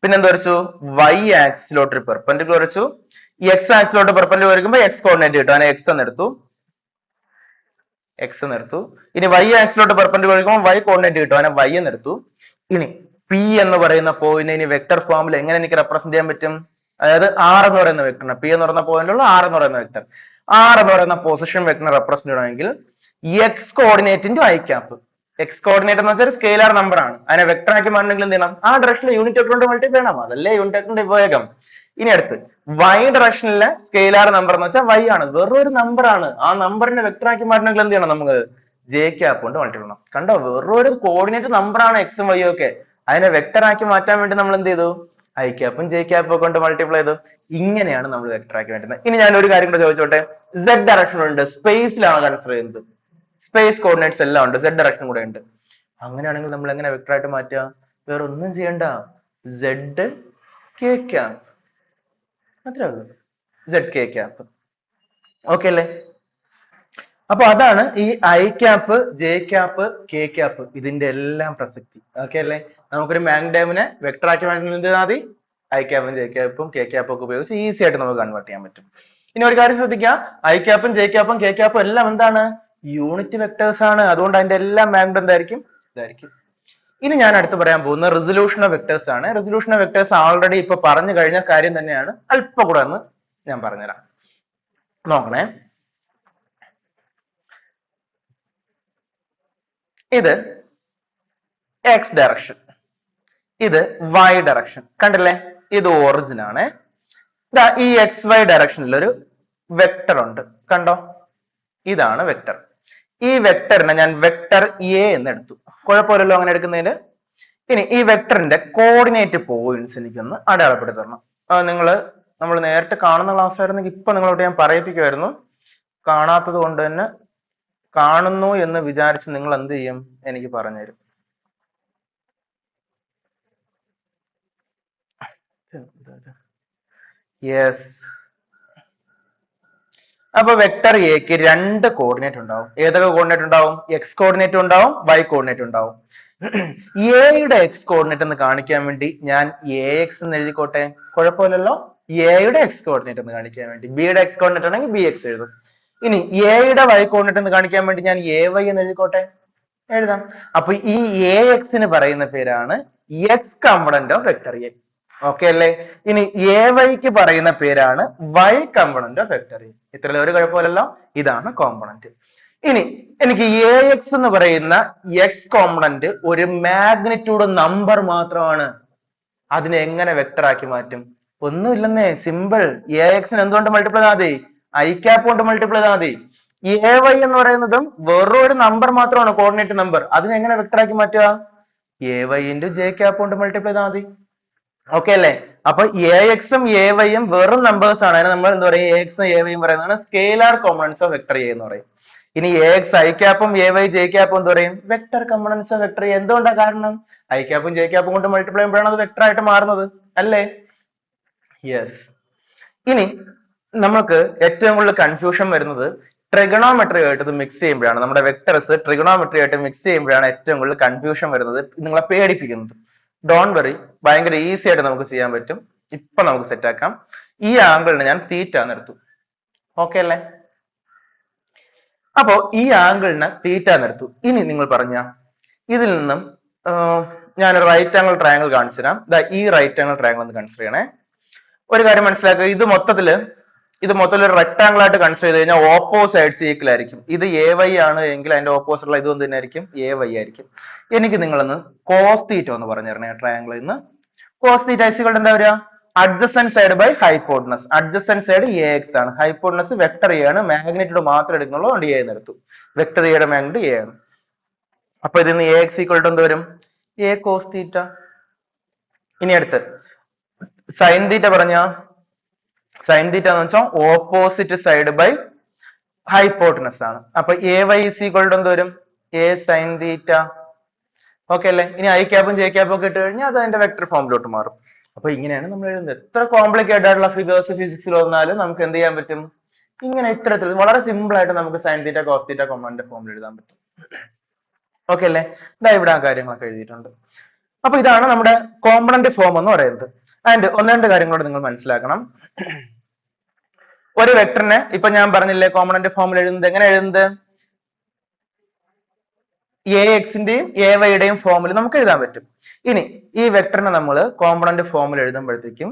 പിന്നെ എന്ത് വരച്ചു? വൈ ആക്സിലോട്ട് ഒരു പെർപെൻഡിക്കുലർ വരച്ചു. ഈ എക്സ് ആക്സിലോട്ട് പെർപെൻഡിക്കുലർ വരയ്ക്കുമ്പോൾ എക്സ് കോർഡിനേറ്റ് കിട്ടും, അതിനെ എക്സ് എന്നെടുത്തു. ഇനി വൈ ആക്സിലോട്ട് പെർപെൻഡിക്കുലർ വരയ്ക്കുമ്പോൾ വൈ കോർഡിനേറ്റ് കിട്ടും, അതിനെ വൈ എന്നെടുത്തു. ഇനി പി എന്ന് പറയുന്ന പോയിന്റ് ഇനി വെക്ടർ ഫോമിൽ എങ്ങനെ എനിക്ക് റെപ്രസെന്റ് ചെയ്യാൻ പറ്റും? അതായത് ആർ എന്ന് പറയുന്ന വെക്ടറിനെ, പി എന്ന് പറയുന്ന പോയിന്റിലുള്ള ആർ എന്ന് പറയുന്ന വെക്ടർ, ആർ എന്ന് പറയുന്ന പൊസിഷൻ വെക്ടറിനെ റെപ്രസെന്റ് ചെയ്യണമെങ്കിൽ X coordinate into I cap. X coordinate എന്ന് വെച്ചാൽ സ്കെയിലാർ നമ്പർ ആണ്. അതിനെ വെക്ടർ ആക്കി മാറ്റണമെങ്കിൽ എന്ത് ചെയ്യണം? ആ ഡയറക്ഷനിൽ യൂണിറ്റ് വെക്ടർ കൊണ്ട് മൾട്ടിപ്ലൈ ചെയ്യണം. അതല്ലേ യൂണിറ്റ് വെക്ടറിന്റെ ഉപയോഗം. ഇനി അടുത്ത് വൈ ഡയറക്ഷനിലെ സ്കെയിലാർ നമ്പർ എന്ന് വെച്ചാൽ വൈ ആണ്, വെറൊരു നമ്പർ ആണ്. ആ നമ്പറിനെ വെക്ടർ ആക്കി മാറ്റണമെങ്കിൽ എന്ത് ചെയ്യണം? നമുക്ക് ജെ ക്യാപ്പ് കൊണ്ട് മൾട്ടിപ്ലൈ ചെയ്യണം. കണ്ടോ, വെറൊരു കോർഡിനേറ്റ് നമ്പർ ആണ് എക്സും വൈയും ഒക്കെ. അതിനെ വെക്ടർ ആക്കി മാറ്റാൻ വേണ്ടി നമ്മൾ എന്ത് ചെയ്തു? ഐ ക്യാപ്പും ജെ ക്യാപ്പും കൊണ്ട് മൾട്ടിപ്ലൈ ചെയ്തു. ഇങ്ങനെയാണ് നമ്മൾ വെക്ടർ ആക്കി മാറ്റുന്നത്. ഇനി ഞാൻ ഒരു കാര്യം കൂടെ ചോദിച്ചോട്ടെ. സെഡ് ഡയറക്ഷൻ ഉണ്ട്, സ്പേസിലാണ് കൺസിഡർ ചെയ്യുന്നത്. സ്പേസ് കോർഡിനേറ്റ്സ് എല്ലാം ഉണ്ട്, സെഡ് ഡയറക്ഷൻ കൂടെ ഉണ്ട്. അങ്ങനെയാണെങ്കിൽ നമ്മൾ എങ്ങനെ വെക്ടർ ആയിട്ട് മാറ്റുക? വേറെ ഒന്നും ചെയ്യണ്ട, സെഡ് കെ ക്യാപ്പ്, അത്രേ ഉള്ളൂ. Z K cap. ഓക്കെ അല്ലേ? അപ്പൊ അതാണ് ഈ I cap, J cap, K cap, ഇതിന്റെ എല്ലാം പ്രസക്തി. ഓക്കെ അല്ലേ? നമുക്കൊരു മാഗ്നഡൈമിനെ വെക്ടർ ആക്കി മാറ്റുന്നത് മതി. ഐ ക്യാപ്പും ജെ ക്യാപ്പും കെ ക്യാപ്പും ഒക്കെ ഉപയോഗിച്ച് ഈസി ആയിട്ട് നമുക്ക് കൺവേർട്ട് ചെയ്യാൻ പറ്റും. ഇനി ഒരു കാര്യം ശ്രദ്ധിക്കുക, ഐ ക്യാപ്പും ജെ ക്യാപ്പും കെ ക്യാപ്പും എല്ലാം എന്താണ്? യൂണിറ്റ് വെക്ടേഴ്സ് ആണ്. അതുകൊണ്ട് അതിന്റെ എല്ലാം മാഗ്നറ്റ് എന്തായിരിക്കും? ഇതായിരിക്കും. ഇനി ഞാൻ അടുത്ത് പറയാൻ പോകുന്ന റെസൊല്യൂഷൻ ഓഫ് വെക്ടേഴ്സ് ആണ്. റെസൊല്യൂഷൻ ഓഫ് വെക്ടേഴ്സ് ആൾറെഡി ഇപ്പൊ പറഞ്ഞു കഴിഞ്ഞ കാര്യം തന്നെയാണ്, അല്പം കൂടെ ഒന്ന് ഞാൻ പറഞ്ഞുതരാം. നോക്കണേ, ഇത് എക്സ് ഡയറക്ഷൻ, ഇത് വൈ ഡയറക്ഷൻ. കണ്ടില്ലേ? ഇത് ഒറിജിൻ ആണ്. ഈ എക്സ് വൈ ഡയറക്ഷനിൽ ഒരു വെക്ടർ ഉണ്ട്, കണ്ടോ? ഇതാണ് വെക്ടർ. ഈ വെക്ടറിനെ ഞാൻ വെക്ടർ എ എന്ന് എടുത്തു. കുഴപ്പമില്ലല്ലോ അങ്ങനെ എടുക്കുന്നതിന്. ഇനി ഈ വെക്ടറിന്റെ കോർഡിനേറ്റ് പോയിന്റ്സ് എനിക്കൊന്ന് അടയാളപ്പെടുത്തി തരണം. നമ്മൾ നേരിട്ട് കാണുന്ന ക്ലാസ് ആയിരുന്നെങ്കിൽ ഇപ്പൊ നിങ്ങളോട് ഞാൻ പറയിപ്പിക്കുമായിരുന്നു. കാണാത്തത് കൊണ്ട് തന്നെ കാണുന്നു എന്ന് വിചാരിച്ച് നിങ്ങൾ എന്ത് ചെയ്യും? എനിക്ക് പറഞ്ഞുതരും. യെസ്. അപ്പൊ വെക്ടർ എക്ക് രണ്ട് കോർഡിനേറ്റ് ഉണ്ടാവും. ഏതൊക്കെ കോർഡിനേറ്റ് ഉണ്ടാവും? എക്സ് കോർഡിനേറ്റ് ഉണ്ടാവും, വൈ കോർഡിനേറ്റ് ഉണ്ടാവും. എയുടെ എക്സ് കോർഡിനേറ്റ് എന്ന് കാണിക്കാൻ വേണ്ടി ഞാൻ എ എക്സ് എന്ന് എഴുതിക്കോട്ടെ, കുഴപ്പമില്ലല്ലോ. എയുടെ എക്സ് കോർഡിനേറ്റ് എന്ന് കാണിക്കാൻ വേണ്ടി ബിയുടെ എക്സ് കോർഡിനേറ്റ് ആണെങ്കിൽ ബി എക്സ് എഴുതും. ഇനി എയുടെ വൈ കോർഡിനേറ്റ് എന്ന് കാണിക്കാൻ വേണ്ടി ഞാൻ എ വൈ എന്ന് എഴുതിക്കോട്ടെ, എഴുതാം. അപ്പൊ ഈ എ എക്സിന് പറയുന്ന പേരാണ് X component of vector A. Okay അല്ലേ? ഇനി എ വൈക്ക് പറയുന്ന പേരാണ് Y component of vector A. ഇത്രയും ഒരു കുഴപ്പമില്ലല്ലോ. ഇതാണ് കോമ്പണന്റ്. ഇനി എനിക്ക് എ എക്സ് എന്ന് പറയുന്ന എക്സ് കോമ്പണന്റ് ഒരു മാഗ്നിറ്റ്യൂഡ് നമ്പർ മാത്രമാണ്. അതിനെ എങ്ങനെ വെക്ടർ ആക്കി മാറ്റും? ഒന്നുമില്ലെന്നേ, സിമ്പിൾ. എ എക്സിന് എന്തുകൊണ്ട് മൾട്ടിപ്ലൈ ചെയ്താൽ മതി? ഐ ക്യാപ്പ് കൊണ്ട് മൾട്ടിപ്ലൈ ചെയ്താൽ മതി. എ വൈ എന്ന് പറയുന്നതും വെറും ഒരു നമ്പർ മാത്രമാണ്, കോർഡിനേറ്റ് നമ്പർ. അതിനെ എങ്ങനെ വെക്ടർ ആക്കി മാറ്റുക? A Y into J cap കൊണ്ട് മൾട്ടിപ്ലൈ ചെയ്താൽ മതി. ഓക്കെ അല്ലേ? അപ്പൊ എ എക്സും എ വൈയും വെറും നമ്പേഴ്സ് ആണ്. അതിന് നമ്മൾ എന്താ പറയുക? എ എക്സും എ വൈയും പറയുന്നതാണ് scalar components of vector A എന്ന് പറയും. ഇനി എ എക്സ് ഐ ക്യാപ്പും എ വൈ ജെ ക്യാപ്പും എന്ത് പറയും? Vector components of vector A. എന്തുകൊണ്ടാണ്? കാരണം ഐ ക്യാപ്പും ജെ ക്യാപ്പും കൊണ്ട് മൾട്ടിപ്ലൈ ചെയ്യുമ്പോഴാണ് അത് വെക്ടർ ആയിട്ട് മാറുന്നത്. അല്ലേ? യെസ്. ഇനി നമുക്ക് ഏറ്റവും കൂടുതൽ കൺഫ്യൂഷൻ വരുന്നത് ട്രിഗണോമെട്രി ആയിട്ട് ഇത് മിക്സ് ചെയ്യുമ്പോഴാണ്. നമ്മുടെ വെക്ടർസ് ട്രിഗണോമെട്രി ആയിട്ട് മിക്സ് ചെയ്യുമ്പോഴാണ് ഏറ്റവും കൂടുതൽ കൺഫ്യൂഷൻ വരുന്നത്, നിങ്ങളെ പേടിപ്പിക്കുന്നത്. ഡോൺ വറി, ഭയങ്കര ഈസി ആയിട്ട് നമുക്ക് ചെയ്യാൻ പറ്റും. ഇപ്പൊ നമുക്ക് സെറ്റ് ആക്കാം. ഈ ആംഗിളിന് ഞാൻ തീറ്റ നിർത്തും. ഓക്കെ അല്ലേ? അപ്പോ ഈ ആംഗിളിന് തീറ്റ നിർത്തു. ഇനി നിങ്ങൾ പറഞ്ഞ ഇതിൽ നിന്നും ഞാൻ റൈറ്റ് ആംഗിൾ ട്രയാംഗിൾ കാണിച്ചു തരാം. ഈ റൈറ്റ് ആംഗിൾ ട്രയാംഗിൾ ഒന്ന് കൺസിഡർ ചെയ്യണേ. ഒരു കാര്യം മനസ്സിലാക്കുക, ഇത് മൊത്തത്തിൽ ഒരു റെക്ടാംഗിൾ ആയിട്ട് കൺസിഡർ ചെയ്ത് കഴിഞ്ഞാൽ ഓപ്പോസിറ്റ് സൈഡ്സ് ഈക്വൽ ആയിരിക്കും. ഇത് എ വൈ ആണ് എങ്കിൽ അതിന്റെ ഓപ്പോസിറ്റ് ഉള്ള ഇതൊന്നും തന്നെ ആയിരിക്കും, എ വൈ ആയിരിക്കും. എനിക്ക് നിങ്ങളൊന്ന് കോസ് തീറ്റ ഒന്ന് പറഞ്ഞു തരണേ. ട്രയാംഗിളിൽ നിന്ന് കോസ് തീറ്റ ഈക്വൽ എന്താ വരിക? Adjacent side by hypotenuse. Adjacent side A X ആണ്, ഹൈപ്പോട്ടനസ് വെക്ടർ എ ആണ്, മാഗ്നിറ്റ്യൂഡ് മാത്രം എടുക്കുന്നുള്ളൂ, അതുകൊണ്ട് എ എന്ന് എടുത്തു. വെക്ടർ എയുടെ മാഗ്നിറ്റ്യൂഡ് എ ആണ്. അപ്പൊ ഇതിന് എ എക്സ് ഈക്വൽ ടു എന്ത് വരും? A cos theta. ഇനി അടുത്ത് സൈൻ തീറ്റ പറഞ്ഞ സൈൻ തീറ്റ എന്ന് വെച്ചാൽ ഓപ്പോസിറ്റ് സൈഡ് ബൈ ഹൈപ്പോട്ടനസ് ആണ്. അപ്പൊ A Y is equal to എന്ത് വരും? A sine theta. ഓക്കെ അല്ലേ? ഇനി ഐ ക്യാപ്പും ജെ ക്യാപ്പും ഒക്കെ ഇട്ട് കഴിഞ്ഞാൽ അത് അതിന്റെ വെക്ടർ ഫോമിലോട്ട് മാറും. അപ്പൊ ഇങ്ങനെയാണ് നമ്മൾ എഴുതുന്നത്. എത്ര കോംപ്ലിക്കേറ്റഡ് ആയിട്ടുള്ള ഫിഗേഴ്സ് ഫിസിക്സിൽ വന്നാലും നമുക്ക് എന്ത് ചെയ്യാൻ പറ്റും? ഇങ്ങനെ ഇത്തരത്തിൽ വളരെ സിമ്പിൾ ആയിട്ട് നമുക്ക് sine theta cos theta compound ഫോമിൽ എഴുതാൻ പറ്റും. ഓക്കെ അല്ലേ? ഇതാ ഇവിടെ ആ കാര്യങ്ങളൊക്കെ എഴുതിയിട്ടുണ്ട്. അപ്പൊ ഇതാണ് നമ്മുടെ കോമ്പണന്റ് ഫോം എന്ന് പറയുന്നത്. ആൻഡ് ഒന്ന് രണ്ട് കാര്യങ്ങളോട് നിങ്ങൾ മനസ്സിലാക്കണം. ഒരു വെക്ടറിനെ ഇപ്പൊ ഞാൻ പറഞ്ഞില്ലേ കോമ്പണന്റ് ഫോമിൽ എഴുതുന്നത് എങ്ങനെ എഴുതുന്നത്? എ എക്സിന്റെയും എ വൈയുടെയും ഫോമിൽ നമുക്ക് എഴുതാൻ പറ്റും. ഇനി ഈ വെക്ടറിനെ നമ്മൾ കോമ്പണന്റ് ഫോമിൽ എഴുതുമ്പോഴത്തേക്കും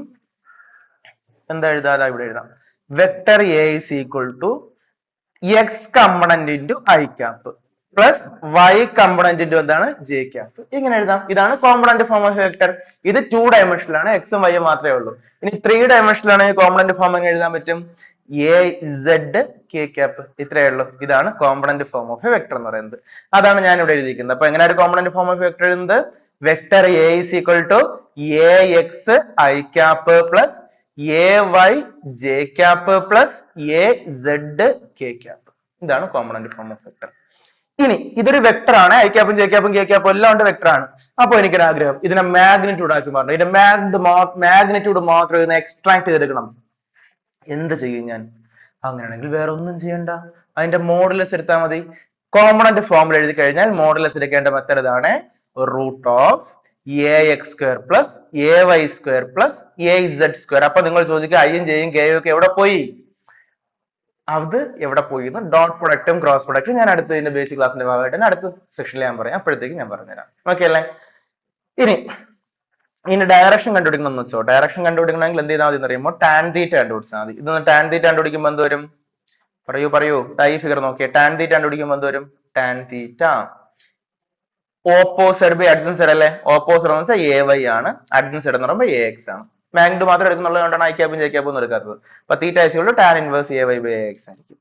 എന്താ എഴുതാതെ ഇവിടെ എഴുതാം. Vector A is equal to X component into I cap plus Y component into എന്താണ്? J cap. ഇങ്ങനെ എഴുതാം. ഇതാണ് കോമ്പണന്റ് ഫോം ഓഫ് വെക്ടർ. ഇത് 2 ഡയമെൻഷനിലാണ്, എക്സും വൈയും മാത്രമേ ഉള്ളൂ. ഇനി 3 ഡയമെൻഷനിലാണ് കോമ്പണന്റ് ഫോം എങ്ങനെ എഴുതാൻ പറ്റും? A Z K cap. ഇത്രയേ ഉള്ളൂ. ഇതാണ് component form of a vector എന്ന് പറയുന്നത്. അതാണ് ഞാൻ ഇവിടെ എഴുതിയിരിക്കുന്നത്. അപ്പൊ എങ്ങനെയാണ് കോമ്പണന്റ് ഫോം ഓഫ് വെക്ടർ എഴുതുന്നത്? Vector A is equal to A X I cap plus A Y J cap plus A Z K cap. ഇതാണ് കോമ്പണന്റ് ഫോം ഓഫ് വെക്ടർ. ഇനി ഇതൊരു വെക്ടർ ആണ്. ഐ ക്യാപ്പും ജെ ക്യാപ്പും കെ ക്യാപ്പും എല്ലാം ഉണ്ട്, വെക്ടർ ആണ്. അപ്പൊ എനിക്കൊരു ആഗ്രഹം, ഇതിനെ മാഗ്നിറ്റ്യൂഡ് ആക്കി മാറണം. ഇതിന്റെ മാഗ്നിറ്റ്യൂഡ് മാത്രം ഇതിനെ എക്സ്ട്രാക്ട് ചെയ്തെടുക്കണം. എന്ത് ചെയ്യും ഞാൻ? അങ്ങനെയാണെങ്കിൽ വേറെ ഒന്നും ചെയ്യണ്ട, അതിന്റെ മോഡുലസ് എടുത്താൽ മതി. കോമ്പണന്റ് ഫോമിൽ എഴുതി കഴിഞ്ഞാൽ മോഡുലസ് എടുക്കേണ്ട മെത്തേഡ് ഇതാണ്. Root of A X square plus A Y square plus A Z square. അപ്പൊ നിങ്ങൾ ചോദിക്കുക ഐയും ജെയും കെയും ഒക്കെ എവിടെ പോയി? അത് എവിടെ പോയി എന്ന് ഡോട്ട് പ്രൊഡക്റ്റും ക്രോസ് പ്രൊഡക്റ്റും ഞാൻ അടുത്ത ഇതിന്റെ ബേസിക് ക്ലാസിന്റെ ഭാഗമായിട്ട് അടുത്ത സെക്ഷനിൽ ഞാൻ പറയാം. അപ്പോഴത്തേക്ക് ഞാൻ പറഞ്ഞുതരാം. ഓക്കെ അല്ലേ? ഇനി ഇതിന്റെ ഡയറക്ഷൻ കണ്ടുപിടിക്കണം എന്ന് വെച്ചോ. ഡയറക്ഷൻ കണ്ടുപിടിക്കണമെങ്കിൽ എന്ത് ചെയ്താൽ മതി എന്ന് പറയുമ്പോൾ ടാൻ തീറ്റ കണ്ടുപിടിച്ചാൽ മതി. ഇതൊന്ന് ടാൻ തീറ്റ കണ്ടുപിടിക്കുമ്പോൾ എന്ത് വരും? പറയൂ. ഈ ഫിഗർ നോക്കിയേ. ടാൻ തീറ്റ കണ്ടുപിടിക്കുമ്പോൾ എന്ത് വരും? Tan theta opposite by adjacent side അല്ലേ? ഓപ്പോസിറ്റ് എന്ന് വെച്ചാൽ എ വൈ ആണ്, അഡ്ജസന്റ് സൈഡ് എന്ന് പറയുമ്പോൾ എ എക്സ് ആണ്. മാഗ്നിറ്റ്യൂഡ് മാത്രം എടുക്കുന്നുള്ളതുകൊണ്ടാണ് ഐ ക്യാപ്പും ജെ ക്യാപ്പും ഒന്നും എടുക്കാത്തത്. അപ്പൊ theta equal tan inverse A Y by A X ആയിരിക്കും.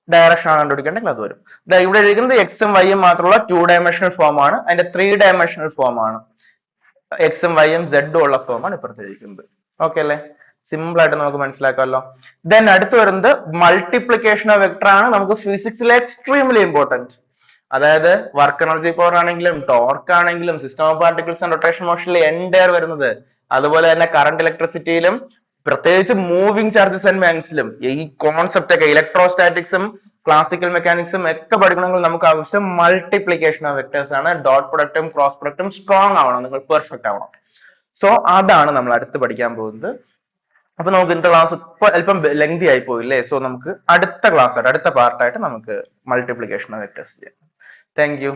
ഡയറക്ഷൻ ആണ് കണ്ടുപിടിക്കേണ്ടെങ്കിൽ അത് വരും. ഇവിടെ എഴുതുന്നത് എക്സും വൈയും മാത്രമുള്ള 2 ഡയമെൻഷണൽ ഫോം ആണ്. അതിന്റെ 3 ഡയമെൻഷണൽ ഫോം ആണ്. എക്സും വൈയും സെഡും ഉള്ള ഫോമാണ് ഇപ്പുറത്ത് എഴുതിക്കുന്നത്. ഓക്കെ അല്ലേ? സിമ്പിൾ ആയിട്ട് നമുക്ക് മനസ്സിലാക്കാമല്ലോ. ദെൻ അടുത്ത് വരുന്നത് മൾട്ടിപ്ലിക്കേഷൻ ഓഫ് വെക്ടർ ആണ്. നമുക്ക് ഫിസിക്സിലെ എക്സ്ട്രീംലി ഇമ്പോർട്ടന്റ്. അതായത് വർക്ക് എനർജി പവർ ആണെങ്കിലും ടോർക്ക് ആണെങ്കിലും system of particles and rotation മോഷനിൽ എൻഡയർ വരുന്നത്, അതുപോലെ തന്നെ കറണ്ട് ഇലക്ട്രിസിറ്റിയിലും പ്രത്യേകിച്ച് മൂവിംഗ് ചാർജസ് ആൻഡ് മാഗ്നറ്റ്സിലും ഈ കോൺസെപ്റ്റ് ഒക്കെ ഇലക്ട്രോസ്റ്റാറ്റിക്സും ക്ലാസിക്കൽ മെക്കാനിക്സും ഒക്കെ പഠിക്കണമെങ്കിൽ നമുക്ക് ആവശ്യം മൾട്ടിപ്ലിക്കേഷൻ ഓഫ് വെക്ടേഴ്സ് ആണ്. ഡോട്ട് പ്രൊഡക്റ്റും ക്രോസ് പ്രൊഡക്റ്റും സ്ട്രോങ് ആവണം, നിങ്ങൾ പെർഫെക്റ്റ് ആവണം. സോ അതാണ് നമ്മൾ അടുത്ത് പഠിക്കാൻ പോകുന്നത്. അപ്പൊ നമുക്ക് ഇന്നത്തെ ക്ലാസ് ഇപ്പൊ അല്പം ലെങ്തി ആയി പോയില്ലേ? സോ നമുക്ക് അടുത്ത ക്ലാസ് ആയിട്ട് അടുത്ത പാർട്ടായിട്ട് നമുക്ക് മൾട്ടിപ്ലിക്കേഷൻ ഓഫ് വെക്ടേഴ്സ് ചെയ്യാം. Thank you.